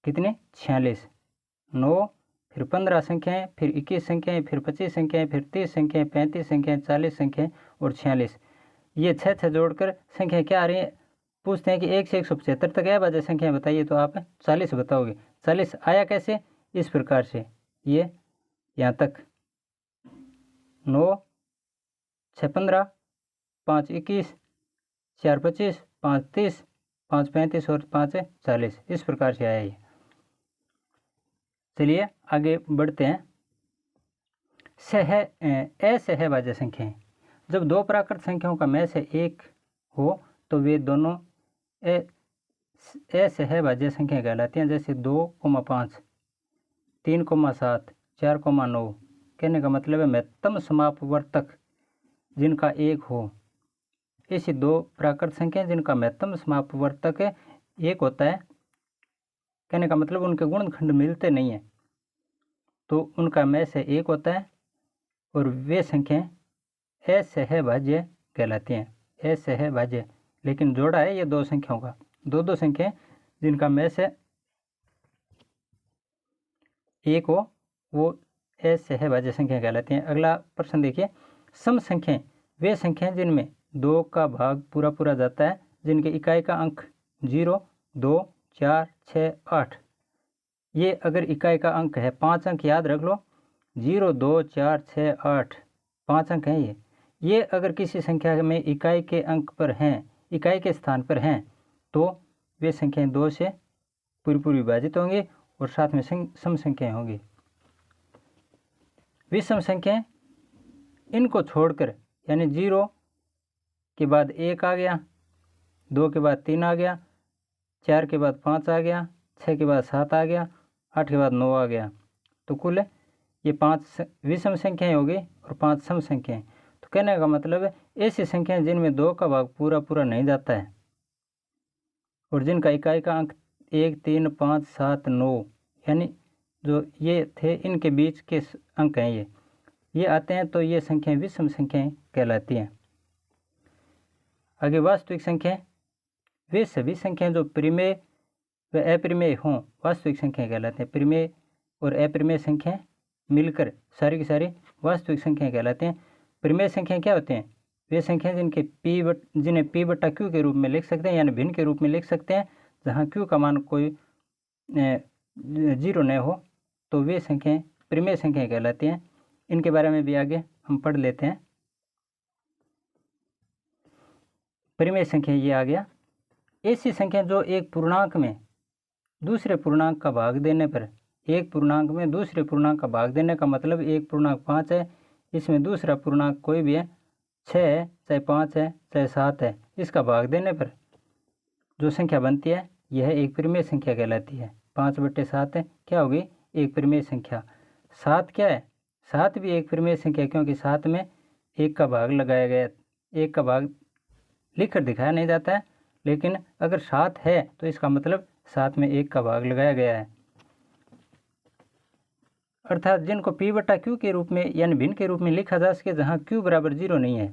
[SPEAKER 1] कितने, 46। 9, फिर 15 संख्याएँ, फिर 21 संख्याएँ, फिर 25 संख्याएँ, फिर 30 संख्याएँ, 35 संख्याएँ, 40 संख्याएँ और 46। ये 6 6 जोड़कर संख्या क्या आ रही है, पूछते हैं कि 1 से 175 तक अभाज्य संख्या बताइए, तो आप 40 बताओगे। 40 आया कैसे, इस प्रकार से, ये यहाँ तक 9 6 15 5 21 4 25 5 30 5 35 और 5 40 इस प्रकार से आया ये। चलिए आगे बढ़ते हैं। असहभाज्य संख्याएं, जब दो प्राकृत संख्याओं का में से एक हो तो वे दोनों असहभाज्य संख्या कहलाती हैं। जैसे 2,5 3,7 4,9। कहने का मतलब है महत्तम समापवर्तक जिनका एक हो, ऐसी दो प्राकृत संख्याएं जिनका महत्तम समापवर्तक एक होता है। कहने का मतलब उनके गुणनखंड मिलते नहीं हैं, तो उनका में से एक होता है और वे संख्याएं असहभाज्य कहलाती हैं। असहभाज्य, लेकिन जोड़ा है ये दो संख्याओं का, दो संख्याएं जिनका में से एक हो वो असहभाज्य संख्या कहलाती हैं। अगला प्रश्न देखिए, सम संख्याएं वे संख्याएं जिनमें 2 का भाग पूरा जाता है, जिनके इकाई का अंक 0, 2, 4, 6, 8। ये अगर इकाई का अंक है, 5 अंक याद रख लो, 0, 2, 4, 6, 8, 5 अंक हैं ये अगर किसी संख्या में इकाई के अंक पर हैं, इकाई के स्थान पर हैं, तो वे संख्याएं 2 से पूरी विभाजित होंगी और साथ में सम संख्याएं होंगी। विषम संख्याएं इनको छोड़कर, यानी 0 के बाद 1 आ गया, 2 के बाद 3 आ गया, 4 के बाद 5 आ गया, 6 के बाद 7 आ गया, 8 के बाद 9 आ गया, तो कुल ये 5 विषम संख्याएं हो गई और 5 सम संख्याएं। तो कहने का मतलब है ऐसी संख्याएं जिनमें 2 का भाग पूरा नहीं जाता है और जिनका इकाई का अंक 1, 3, 5, 7, 9 यानी जो ये थे इनके बीच के अंक हैं ये आते हैं, तो ये संख्याएं विषम संख्याएं कहलाती हैं। आगे वास्तविक संख्याएं, वे सभी संख्याएं जो परिमेय व अपरिमेय हों वास्तविक संख्याएं कहलाते हैं। परिमेय और अपरिमेय संख्याएं मिलकर सारी की सारी वास्तविक संख्याएं कहलाते हैं। परिमेय संख्याएं क्या होते हैं? वे संख्याएं जिन्हें p बटा q के रूप में लिख सकते हैं, यानी भिन्न के रूप में लिख सकते हैं, जहां q का मान कोई 0 न हो, तो वे संख्याएं परिमेय संख्याएं कहलाती हैं। इनके बारे में भी आगे हम पढ़ लेते हैं। परिमेय संख्या ये आ गया, ऐसी संख्या जो एक पूर्णांक में दूसरे पूर्णांक का भाग देने पर, एक पूर्णांक में दूसरे पूर्णांक का भाग देने का मतलब एक पूर्णांक 5 है, इसमें दूसरा पूर्णांक कोई भी है, 6 है, चाहे 5 है, चाहे 7 है, इसका भाग देने पर जो संख्या बनती है यह एक परिमेय संख्या कहलाती है। 5/7 है, क्या होगी? एक परिमेय संख्या। 7 क्या है? 7 भी एक परिमेय संख्या, क्योंकि 7 में 1 का भाग लगाया गया। 1 का भाग लिख कर दिखाया नहीं जाता है, लेकिन अगर 7 है तो इसका मतलब 7 में 1 का भाग लगाया गया है। अर्थात जिनको p बटा q के रूप में यानी भिन्न के रूप में लिखा जा सके, जहाँ q बराबर 0 नहीं है।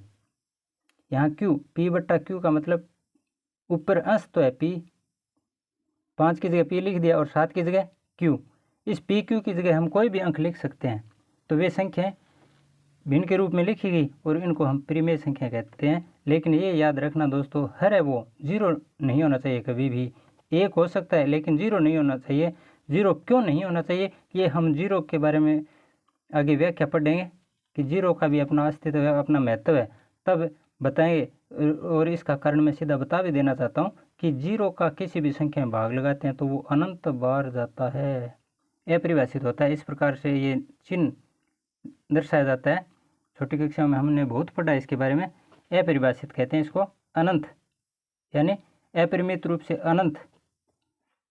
[SPEAKER 1] यहाँ q p बटा q का मतलब ऊपर अंश तो है p, 5 की जगह p लिख दिया और 7 की जगह q। इस p q की जगह हम कोई भी अंक लिख सकते हैं, तो वे संख्याएं भिन्न के रूप में लिखी गई और इनको हम परिमेय संख्या कहते हैं। लेकिन ये याद रखना दोस्तों, हर है वो 0 नहीं होना चाहिए कभी भी। 1 हो सकता है लेकिन 0 नहीं होना चाहिए। 0 क्यों नहीं होना चाहिए, ये हम 0 के बारे में आगे व्याख्या पढ़ेंगे कि 0 का भी अपना अस्तित्व है, अपना महत्व है, तब बताएंगे। और इसका कारण मैं सीधा बता भी देना चाहता हूँ कि 0 का किसी भी संख्या में भाग लगाते हैं तो वो अनंत बार जाता है, अपरिभाषित होता है। इस प्रकार से ये चिन्ह दर्शाया जाता है। छोटी कक्षा में हमने बहुत पढ़ा इसके बारे में। अपरिभाषित कहते हैं इसको, अनंत यानी अपरिमित रूप से अनंत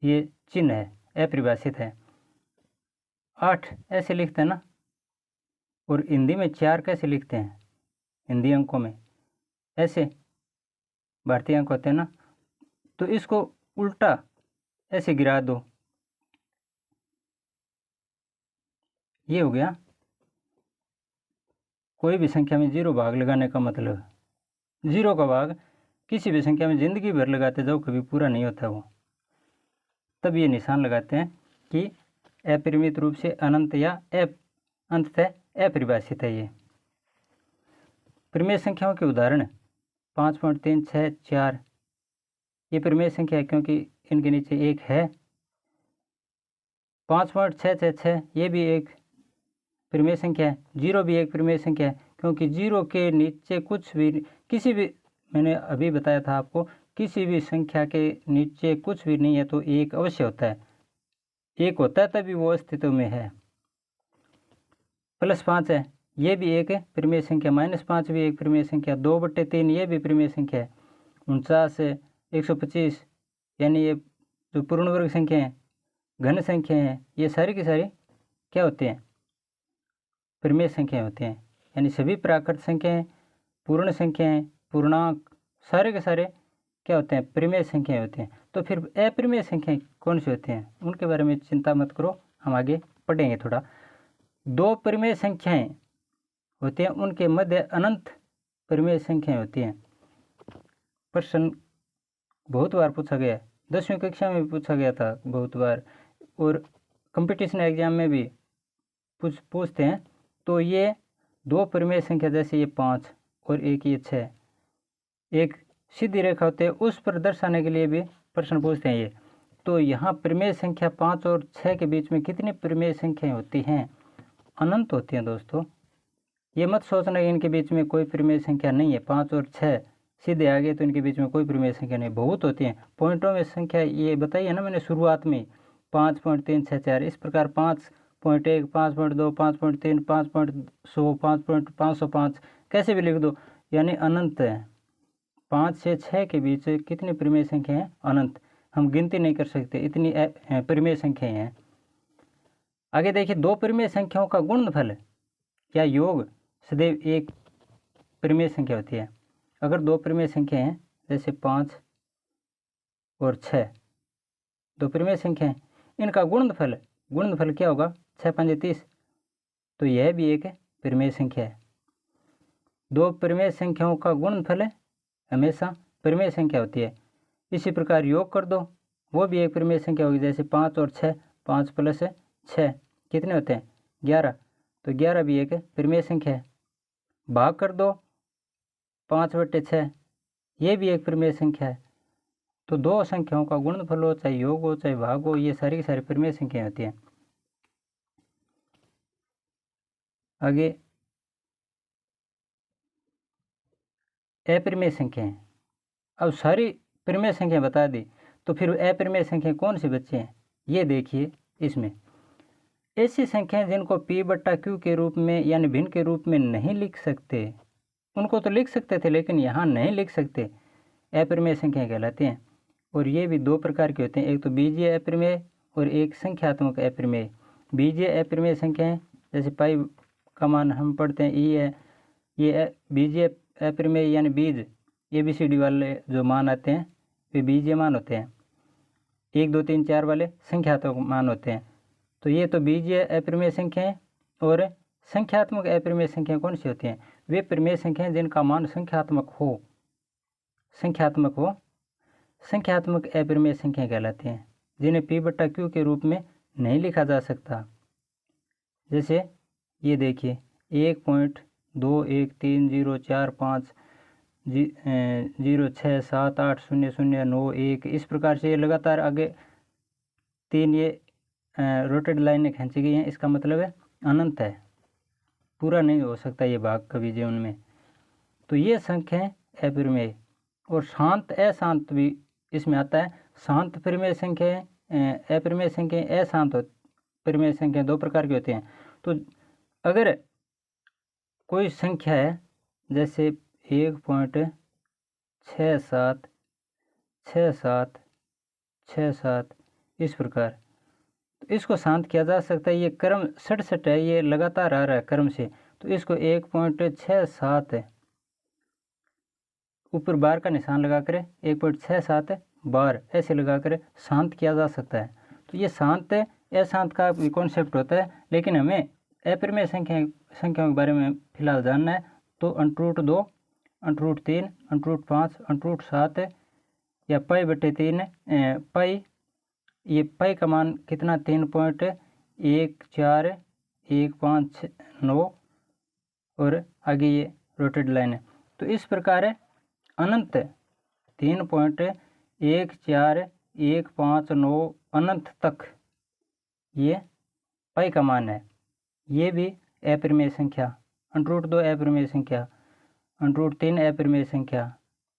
[SPEAKER 1] ये चिन्ह है, अपरिभाषित है। 8 ऐसे लिखते हैं ना, और हिंदी में 4 कैसे लिखते हैं? हिंदी अंकों में ऐसे भारतीय अंक होते हैं ना, तो इसको उल्टा ऐसे गिरा दो, ये हो गया। कोई भी संख्या में 0 भाग लगाने का मतलब, 0 का भाग किसी भी संख्या में जिंदगी भर लगाते जाओ, कभी पूरा नहीं होता वो। तब ये निशान लगाते हैं कि अपरिमित रूप से अनंत या अंततः अपरिभाषित है। ये परिमेय संख्याओं के उदाहरण 5.3, 6, 4 ये परिमेय संख्या है क्योंकि इनके नीचे 1 है। 5.666 ये भी एक परिमेय संख्या है। 0 भी एक परिमेय संख्या है क्योंकि 0 के नीचे कुछ भी, किसी भी, मैंने अभी बताया था आपको, किसी भी संख्या के नीचे कुछ भी नहीं है तो 1 अवश्य होता है। 1 होता है तभी वो अस्तित्व में है। +5 है, ये भी एक परिमेय संख्या। -5 भी एक परिमेय संख्या। 2/3 ये भी परिमेय संख्या है। 49 है, 125 यानी ये जो पूर्ण वर्ग संख्या है, घन संख्या है, ये सारी की सारी क्या होते हैं? परिमेय संख्याएं होते हैं। यानी सभी प्राकृत संख्याएं, पूर्ण संख्याएं, पूर्णांक, सारे के सारे क्या होते हैं? परिमेय संख्याएं होते हैं। तो फिर अपरिमेय संख्याएं कौन सी होती हैं? उनके बारे में चिंता मत करो, हम आगे पढ़ेंगे थोड़ा। 2 परिमेय संख्याएं होती हैं, उनके मध्य अनंत परिमेय संख्याएं होती हैं। प्रश्न बहुत बार पूछा गया है, 10वीं कक्षा में भी पूछा गया था बहुत बार, और कंपटीशन एग्जाम में भी पूछते हैं। तो ये 2 परिमेय संख्या, जैसे ये 5 और एक ये 6, एक सीधी रेखा होती है उस पर दर्शाने के लिए भी प्रश्न पूछते हैं ये। तो यहाँ परिमेय संख्या 5 और 6 के बीच में कितनी परिमेय संख्याएं होती हैं? अनंत होती हैं दोस्तों। ये मत सोचना कि इनके बीच में कोई परिमेय संख्या नहीं है, 5 और 6 सीधे आ गए तो इनके बीच में कोई परिमेय संख्या नहीं, बहुत होती हैं। पॉइंटों में संख्या ये बताई है ना मैंने शुरुआत में, 5.364, इस प्रकार 5.1, 5.2, 5.3, 5.100, 5.505 कैसे भी लिख दो, यानी अनंत है। 5 से 6 के बीच कितनी परिमेय संख्या है? अनंत। हम गिनती नहीं कर सकते, इतनी परिमेय संख्याएं हैं। आगे देखिए, दो परिमेय संख्याओं का गुणनफल या योग सदैव एक परिमेय संख्या होती है। अगर दो परिमेय संख्या हैं जैसे 5 और 6, दो परिमेय संख्या हैं, इनका गुणनफल क्या होगा? 6 5 30, तो यह भी एक परिमेय संख्या है। दो परिमेय संख्याओं का गुणनफल हमेशा परिमेय संख्या होती है। इसी प्रकार योग कर दो, वो भी एक परिमेय संख्या होगी। जैसे 5 और 6, 5 प्लस 6 कितने होते हैं? 11, तो 11 भी एक परिमेय संख्या है। भाग कर दो 5/6, ये भी एक परिमेय संख्या है। तो दो संख्याओं का गुणनफल हो, चाहे योग हो चाहे भाग हो, ये सारी की सारी परिमेय संख्याएं होती हैं। आगे अपरिमेय संख्याएं। अब सारी परिमेय संख्या बता दी, तो फिर अपरिमेय संख्या कौन सी बची हैं? ये देखिए, इसमें ऐसी संख्याएं जिनको P/Q के रूप में यानी भिन्न के रूप में नहीं लिख सकते, उनको तो लिख सकते थे लेकिन यहाँ नहीं लिख सकते, अपरिमेय संख्याएं कहलाती हैं। और ये भी दो प्रकार के होते हैं, एक तो बीजीय अपरिमेय और एक संख्यात्मक अपरिमेय। बीजीय अपरिमेय संख्याएं जैसे पाई का मान हम पढ़ते हैं ई है, ये बीजीय अपरिमेय यानी बीज ABCD वाले जो मान आते हैं वे बीजीय मान होते हैं। 1 2 3 4 वाले संख्यात्मक मान होते हैं। तो ये तो बीजीय अपरिमेय संख्याएं। और संख्यात्मक अपरिमेय संख्याएं कौन सी होती हैं? वे परिमेय संख्याएं जिनका मान संख्यात्मक हो, संख्यात्मक अपरिमेय संख्या कहलाती हैं, जिन्हें P/Q के रूप में नहीं लिखा जा सकता। जैसे ये देखिए 1.2 1 3 0 4 5 0 6 7 8 0 0 9 1, इस प्रकार से ये लगातार आगे 3 ये रोटेड लाइनें खींची गई हैं। इसका मतलब है अनंत है, पूरा नहीं हो सकता ये भाग कभी जीवन में। तो ये संख्याएं अपरिमेय। और शांत अशांत भी इसमें आता है। शांत परिमेय संख्याएं, अपरिमेय संख्याएं, अशांत परिमेय संख्याएं दो प्रकार की होती हैं। तो अगर कोई संख्या है जैसे 1.676767 इस प्रकार, तो इसको शांत किया जा सकता है। ये क्रम 67 है, ये लगातार आ रहा है क्रम से, तो इसको 1.67 ऊपर बार का निशान लगाकर 1.67 बार ऐसे लगाकर शांत किया जा सकता है। तो ये शांत अशांत का भी कॉन्सेप्ट होता है, लेकिन हमें अपरिमेय संख्याओं के बारे में फिलहाल जानना है। तो √2, √3, √5, √7 या π/3 पाई, ये पाई का मान कितना? 3.14159 और आगे ये रोटेड लाइन है। तो इस प्रकार अनंत 3.14159 अनंत तक ये पाई का मान है। ये भी अपरिमेय संख्या, √2 अपरिमेय संख्या, √3 अपरिमेय संख्या,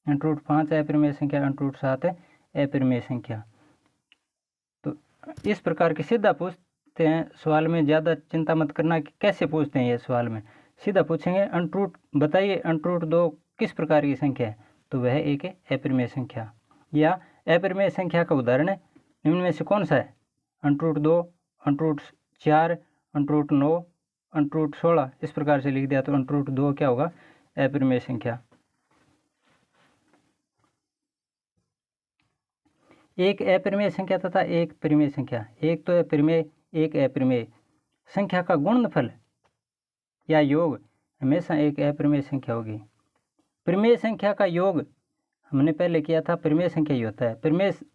[SPEAKER 1] √5 अपरिमेय संख्या, √7 अपरिमेय संख्या। तो इस प्रकार के सीधा पूछते हैं सवाल में, ज़्यादा चिंता मत करना कि कैसे पूछते हैं। ये सवाल में सीधा पूछेंगे बताइए √2 किस प्रकार की संख्या है, तो वह एक अपरिमेय संख्या। या अपरिमेय संख्या का उदाहरण निम्न में से कौन सा है? √2, √4, √9, √16 इस प्रकार से लिख दिया तो √2 क्या होगा? अपरिमेय संख्या। एक अपरिमेय संख्या तथा एक परिमेय संख्या। एक तो परिमेय, एक अपरिमेय संख्या का गुणनफल या योग हमेशा एक अपरिमेय संख्या होगी। परिमेय संख्या का योग हमने पहले किया था, परिमेय संख्या ही होता है।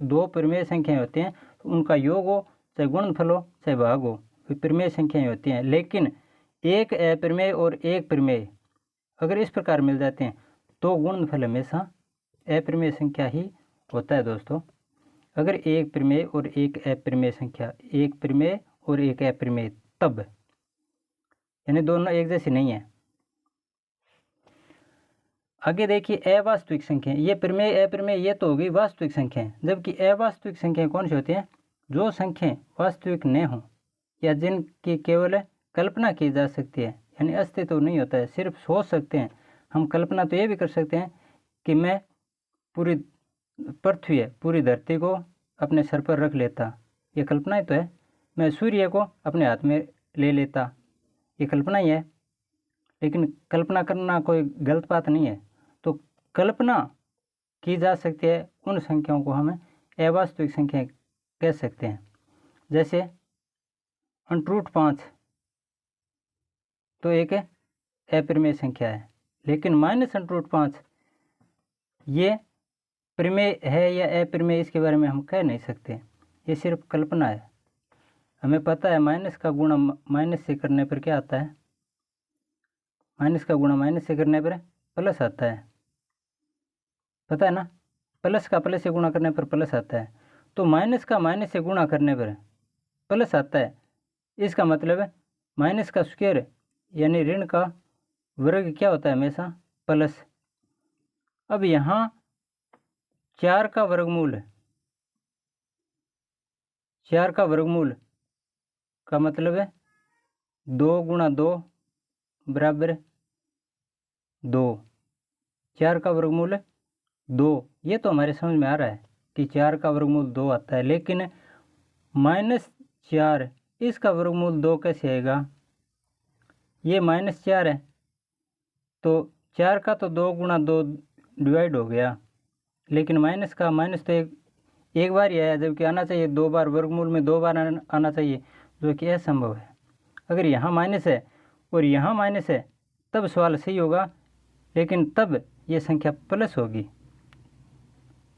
[SPEAKER 1] दो परिमेय संख्याएं होती हैं, तो उनका योग हो चाहे गुणनफल हो चाहे भाग हो, परिमेय संख्याएं होती हैं। लेकिन एक अपरिमेय और एक परिमेय अगर इस प्रकार मिल जाते हैं तो गुणनफल हमेशा अप्रमेय संख्या ही होता है दोस्तों। अगर एक प्रमेय और एक अप्रमेय संख्या, एक प्रमेय और एक अप्रमेय, तब यानी दोनों एक जैसे नहीं है। आगे देखिए अवास्तविक संख्या, ये प्रमेय अप्रमेय ये तो होगी वास्तविक संख्याएं, जबकि अवास्तविक संख्याएं कौन सी होती हैं? जो संख्याएं वास्तविक न हों या जिनकी केवल कल्पना की जा सकती है, यानी अस्तित्व तो नहीं होता है, सिर्फ सोच सकते हैं हम। कल्पना तो ये भी कर सकते हैं कि मैं पूरी पृथ्वी है, पूरी धरती को अपने सर पर रख लेता, ये कल्पना ही तो है। मैं सूर्य को अपने हाथ में ले लेता, ये कल्पना ही है। लेकिन कल्पना करना कोई गलत बात नहीं है। तो कल्पना की जा सकती है उन संख्याओं को हम अवास्तविक संख्या कह सकते हैं। जैसे √5 तो एक अप्रमेय संख्या है, लेकिन -√5 ये प्रमेय है या अप्रमेय, इसके बारे में हम कह नहीं सकते, ये सिर्फ कल्पना है। हमें पता है माइनस का गुणा माइनस से करने पर क्या आता है? माइनस का गुणा माइनस से करने पर प्लस आता है, पता है ना? प्लस का प्लस से गुणा करने पर प्लस आता है। तो माइनस का माइनस से गुणा करने पर प्लस आता है, इसका मतलब है माइनस का स्क्वायर यानी ऋण का वर्ग क्या होता है? हमेशा प्लस। अब यहाँ 4 का वर्गमूल, 4 का वर्गमूल का मतलब है 2 × 2 बराबर 2। 4 का वर्गमूल 2, ये तो हमारे समझ में आ रहा है कि 4 का वर्गमूल 2 आता है, लेकिन -4 इसका वर्गमूल 2 कैसे आएगा? ये -4 है, तो 4 का तो 2 × 2 डिवाइड हो गया, लेकिन माइनस का माइनस तो एक बार ही आया, जबकि आना चाहिए 2 बार, वर्गमूल में 2 बार आना चाहिए, जो कि असंभव है। अगर यहाँ माइनस है और यहाँ माइनस है तब सवाल सही होगा, लेकिन तब ये संख्या प्लस होगी,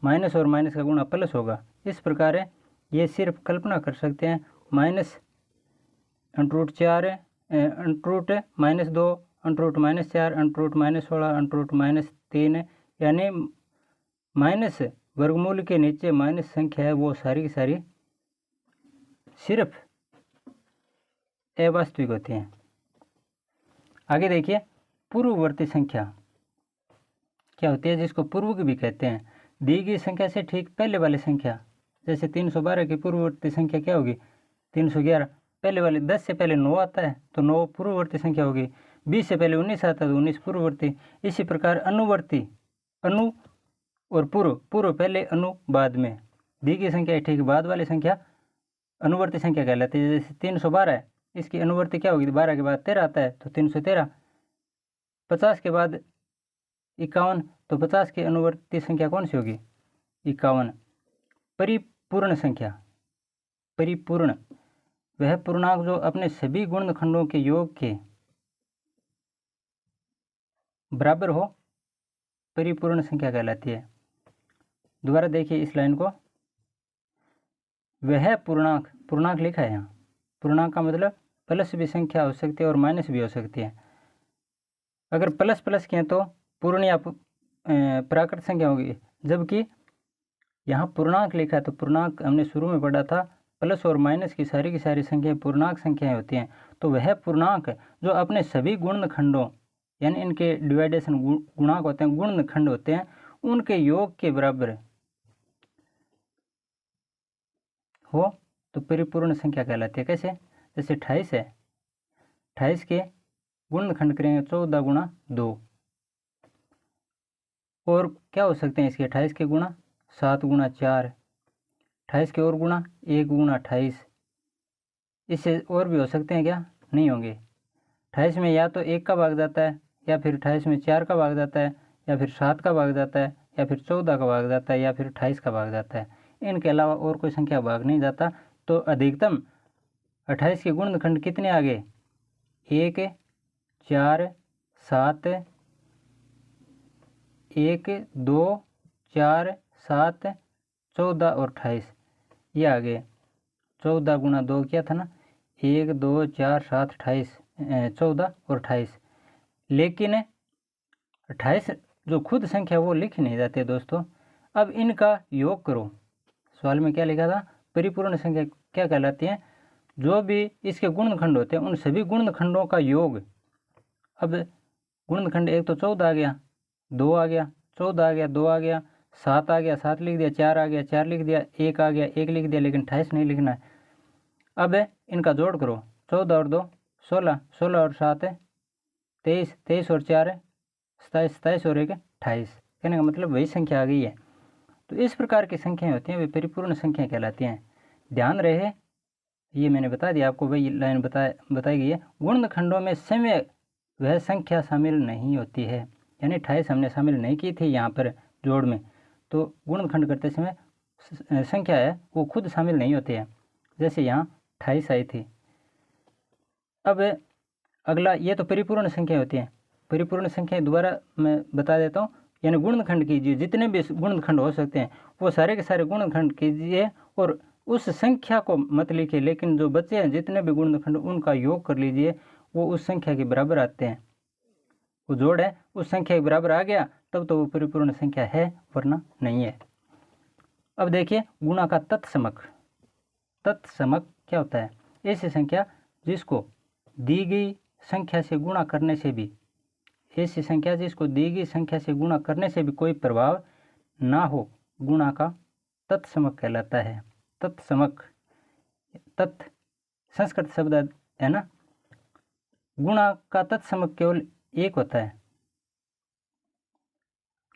[SPEAKER 1] माइनस और माइनस का गुणा प्लस होगा। इस प्रकार है ये सिर्फ कल्पना कर सकते हैं। -√4 √-2 √-4 √-3 यानी माइनस वर्गमूल के नीचे माइनस संख्या है, वो सारी की सारी सिर्फ अवास्तविक होती हैं। आगे देखिए पूर्ववर्ती संख्या क्या होती है, जिसको पूर्व भी कहते हैं। दी गई संख्या से ठीक पहले वाली संख्या, जैसे 312 की पूर्ववर्ती संख्या क्या होगी? 311। पहले वाले 10 से पहले 9 आता है तो 9 पूर्ववर्ती संख्या होगी। 20 से पहले 19 आता है तो 19 पूर्ववर्ती। इसी प्रकार अनुवर्ती, अनु और पूर्व, पूर्व पहले अनु बाद में। दी गई संख्या ठीक बाद वाली संख्या अनुवर्ती संख्या कहलाती है। जैसे 312 है, इसकी अनुवर्ती क्या होगी? 12 के बाद 13 आता है तो 313। 50 के बाद 51, तो 50 की अनुवर्ती संख्या कौन सी होगी? 51। परिपूर्ण संख्या, परिपूर्ण वह पूर्णांक जो अपने सभी गुणनखंडों के योग के बराबर हो, परिपूर्ण संख्या कहलाती है। दोबारा देखिए इस लाइन को, वह पूर्णांक, पूर्णांक लिखा है यहाँ। पूर्णांक का मतलब प्लस भी संख्या हो सकती है और माइनस भी हो सकती है। अगर प्लस प्लस किए तो पूर्ण या प्राकृत संख्या होगी, जबकि यहाँ पूर्णांक लिखा है तो पूर्णांक हमने शुरू में पढ़ा था, प्लस और माइनस की सारी संख्याएं पूर्णांक संख्याएं होती हैं। तो वह पूर्णांक जो अपने सभी गुणनखंडों यानी इनके डिवाइडेशन गुणांक होते हैं, गुणनखंड होते हैं, उनके योग के बराबर हो तो परिपूर्ण संख्या कहलाती है। कैसे? जैसे 28 है, 28 के गुणनखंड करेंगे 14 × 2, और क्या हो सकते हैं इसके 28 के गुणा? 7 × 4, 28 के और गुणा 1 × 28। इससे और भी हो सकते हैं क्या? नहीं होंगे। 28 में या तो 1 का भाग जाता है, या फिर 28 में 4 का भाग जाता है, या फिर 7 का भाग जाता है, या फिर 14 का भाग जाता है, या फिर 28 का भाग जाता है। इनके अलावा और कोई संख्या भाग नहीं जाता। तो अधिकतम 28 के गुणनखंड कितने आ गए? 1, 4, 7, 1, 2, 4, 7, 14 और 28, ये आ गए। 14 × 2 क्या था ना? 1, 2, 4, 7, 28, 14 और 28। लेकिन 28 जो खुद संख्या वो लिखी नहीं जाती दोस्तों। अब इनका योग करो। सवाल में क्या लिखा था, परिपूर्ण संख्या क्या कहलाती है, जो भी इसके गुणनखंड होते हैं उन सभी गुणनखंडों का योग। अब गुणनखंड एक तो 14 आ गया, 2 आ गया, 14 आ गया, 2 आ गया, 7 आ गया, 7 लिख दिया, 4 आ गया, 4 लिख दिया, 1 आ गया, 1 लिख दिया, लेकिन 28 नहीं लिखना है। अब इनका जोड़ करो, 14 और 2 16, 16 और 7 23, 23 और 4 27, 27 और 1 28। कहने का मतलब वही संख्या आ गई है। तो इस प्रकार की संख्याएं होती हैं वे परिपूर्ण संख्याएं कहलाती हैं। ध्यान रहे, ये मैंने बता दिया आपको, वही लाइन बताई गई है। गुणनखंडों में समय वह संख्या शामिल नहीं होती है, यानी 28 हमने शामिल नहीं की थी यहाँ पर जोड़ में, तो गुणनखंड करते समय संख्या है वो खुद शामिल नहीं होती है, जैसे यहाँ 28 आई थी। अब अगला, ये तो परिपूर्ण संख्या होती है। परिपूर्ण संख्या दोबारा मैं बता देता हूँ, यानी गुणनखंड कीजिए, जितने भी गुणनखंड हो सकते हैं वो सारे के सारे गुणनखंड कीजिए और उस संख्या को मत लिखिए, लेकिन जो बचे हैं जितने भी गुणनखंड उनका योग कर लीजिए, वो उस संख्या के बराबर आते हैं। वो जोड़ है उस संख्या के बराबर आ गया तब तो वो परिपूर्ण संख्या है, वरना नहीं है। अब देखिए गुणा का तत्समक। तत्समक क्या होता है, ऐसी संख्या जिसको दी गई संख्या से गुणा करने से भी, ऐसी संख्या जिसको दी गई संख्या से गुणा करने से भी कोई प्रभाव ना हो, गुणा का तत्समक कहलाता है। तत्समक, तत् संस्कृत शब्द है ना। गुणा का तत्समक केवल एक होता है,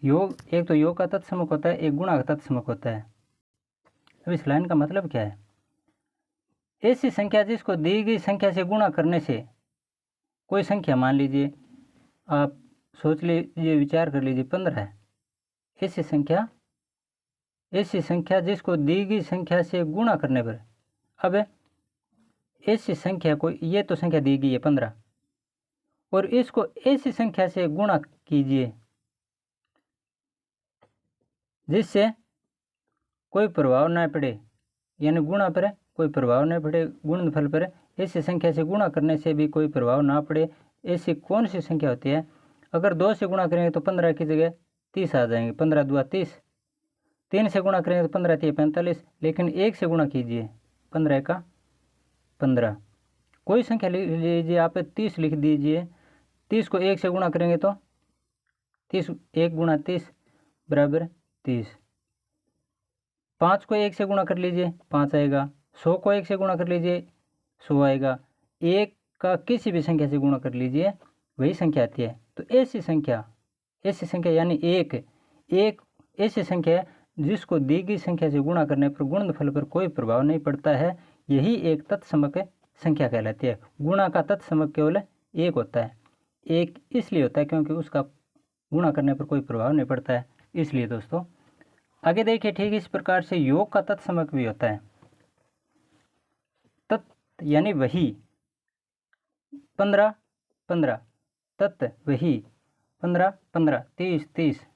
[SPEAKER 1] योग, एक तो योग का तत्समक होता है, एक गुणा का तत्समक होता है। अब इस लाइन का मतलब क्या है, ऐसी संख्या जिसको दी गई संख्या से गुणा करने से, कोई संख्या मान लीजिए, आप सोच लीजिए, विचार कर लीजिए 15 है। ऐसी संख्या जिसको दी गई संख्या से गुणा करने पर, अब ऐसी संख्या को, ये तो संख्या दी गई है 15, और इसको ऐसी संख्या से गुणा कीजिए जिससे कोई प्रभाव ना पड़े, यानी गुणा पर कोई प्रभाव न पड़े, गुणनफल पर ऐसी संख्या से गुणा करने से भी कोई प्रभाव ना पड़े। ऐसी कौन सी संख्या होती है, अगर 2 से गुणा करेंगे तो 15 की जगह 30 आ जाएंगे, 15 दूआ 30। 3 से गुणा करेंगे तो 15 3 45, लेकिन 1 से गुणा कीजिए, 15 का 15। कोई संख्या लिख लीजिए, आप 30 लिख दीजिए, 30 को 1 से गुणा करेंगे तो 30, 1 गुणा 30 बराबर 30। 5 को 1 से गुणा कर लीजिए, 5 आएगा। 100 को 1 से गुणा कर लीजिए, 100 आएगा। 1 का किसी भी संख्या से गुणा कर लीजिए, वही संख्या आती है। तो ऐसी संख्या यानी एक ऐसी संख्या है जिसको दी गई संख्या से गुणा करने पर गुणनफल पर कोई प्रभाव नहीं पड़ता है, यही एक तत्समक संख्या कहलाती है। गुणा का तत्समक केवल एक होता है, एक इसलिए होता है क्योंकि उसका गुणा करने पर कोई प्रभाव नहीं पड़ता है, इसलिए दोस्तों। आगे देखिए, ठीक इस प्रकार से योग का तत्समक भी होता है। तत् यानी वही, 15 15, तत् वही, 15 15, 30 30।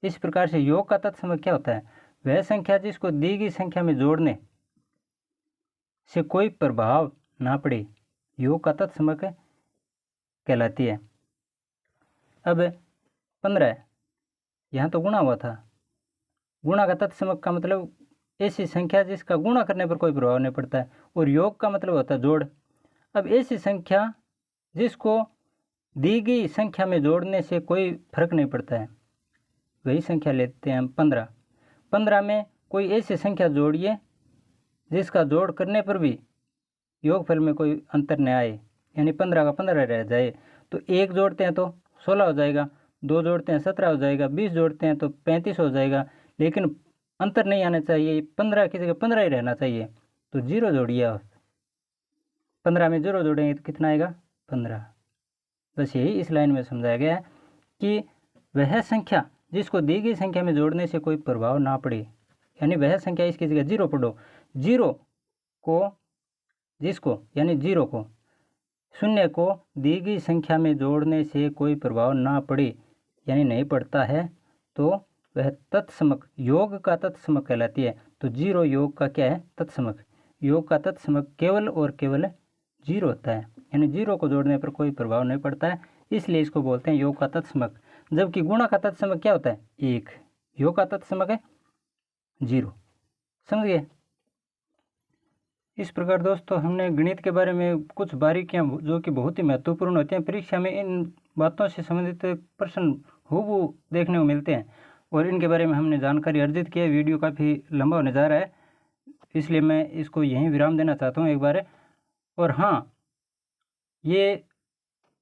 [SPEAKER 1] इस प्रकार से योग का तत्समक क्या होता है, वह संख्या जिसको दी गई संख्या में जोड़ने से कोई प्रभाव ना पड़े, योग का तत्समक कहलाती है। अब 15 है, यहाँ तो गुणा हुआ था। गुणा का तत्समक का मतलब ऐसी संख्या जिसका गुणा करने पर कोई प्रभाव नहीं पड़ता है, और योग का मतलब होता है जोड़। अब ऐसी संख्या जिसको दी गई संख्या में जोड़ने से कोई फर्क नहीं पड़ता है, वही संख्या लेते हैं हम 15। 15 में कोई ऐसी संख्या जोड़िए जिसका जोड़ करने पर भी योगफल में कोई अंतर न आए, यानी 15 का 15 रह जाए। तो 1 जोड़ते हैं तो 16 हो जाएगा, 2 जोड़ते हैं 17 हो जाएगा, 20 जोड़ते हैं तो 35 हो जाएगा, लेकिन अंतर नहीं आना चाहिए, 15 की जगह 15 ही रहना चाहिए। तो 0 जोड़िए आप, 15 में 0 जोड़ेंगे तो कितना आएगा, 15। बस यही इस लाइन में समझाया गया है कि वह संख्या जिसको दी गई संख्या में जोड़ने से कोई प्रभाव ना पड़े, यानी वह संख्या, इसकी जगह 0 पढ़ो, 0 को, जिसको यानी 0 को, शून्य को दी गई संख्या में जोड़ने से कोई प्रभाव ना पड़े, यानी नहीं पड़ता है, तो वह तत्समक, योग का तत्समक कहलाती है। तो 0 योग का क्या है, तत्समक। योग का तत्समक केवल और केवल 0 होता है, यानी 0 को जोड़ने पर कोई प्रभाव नहीं पड़ता है, इसलिए इसको बोलते हैं योग का तत्समक। जबकि गुणा का तत्समक क्या होता है 1, योग का तत्समक है 0। समझ गए। इस प्रकार दोस्तों हमने गणित के बारे में कुछ बारीकियां जो कि बहुत ही महत्वपूर्ण होती हैं, परीक्षा में इन बातों से संबंधित प्रश्न हूबहू देखने को मिलते हैं और इनके बारे में हमने जानकारी अर्जित की है। वीडियो काफ़ी लंबा होने जा रहा है, इसलिए मैं इसको यहीं विराम देना चाहता हूँ एक बार। और हाँ, ये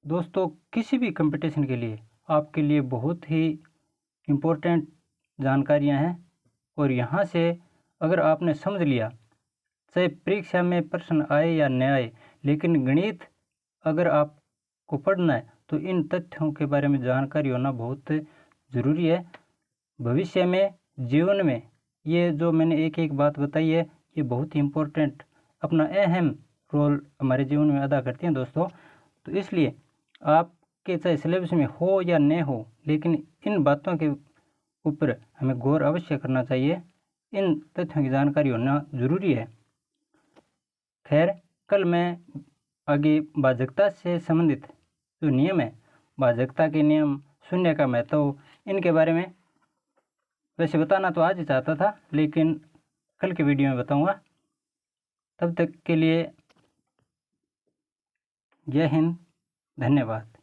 [SPEAKER 1] दोस्तों किसी भी कंपटीशन के लिए आपके लिए बहुत ही इम्पोर्टेंट जानकारियाँ हैं और यहाँ से अगर आपने समझ लिया, चाहे परीक्षा में प्रश्न आए या न आए, लेकिन गणित अगर आपको पढ़ना है तो इन तथ्यों के बारे में जानकारी होना बहुत ज़रूरी है। भविष्य में जीवन में ये जो मैंने एक एक बात बताई है, ये बहुत ही इम्पोर्टेंट अपना अहम रोल हमारे जीवन में अदा करती हैं दोस्तों। तो इसलिए आपके चाहे सिलेबस में हो या न हो, लेकिन इन बातों के ऊपर हमें गौर अवश्य करना चाहिए। इन तथ्यों की जानकारी होना ज़रूरी है। खैर, कल मैं आगे भाजकता से संबंधित जो नियम है, भाजकता के नियम, शून्य का महत्व, इनके बारे में वैसे बताना तो आज ही चाहता था, लेकिन कल के वीडियो में बताऊंगा। तब तक के लिए जय हिंद, धन्यवाद।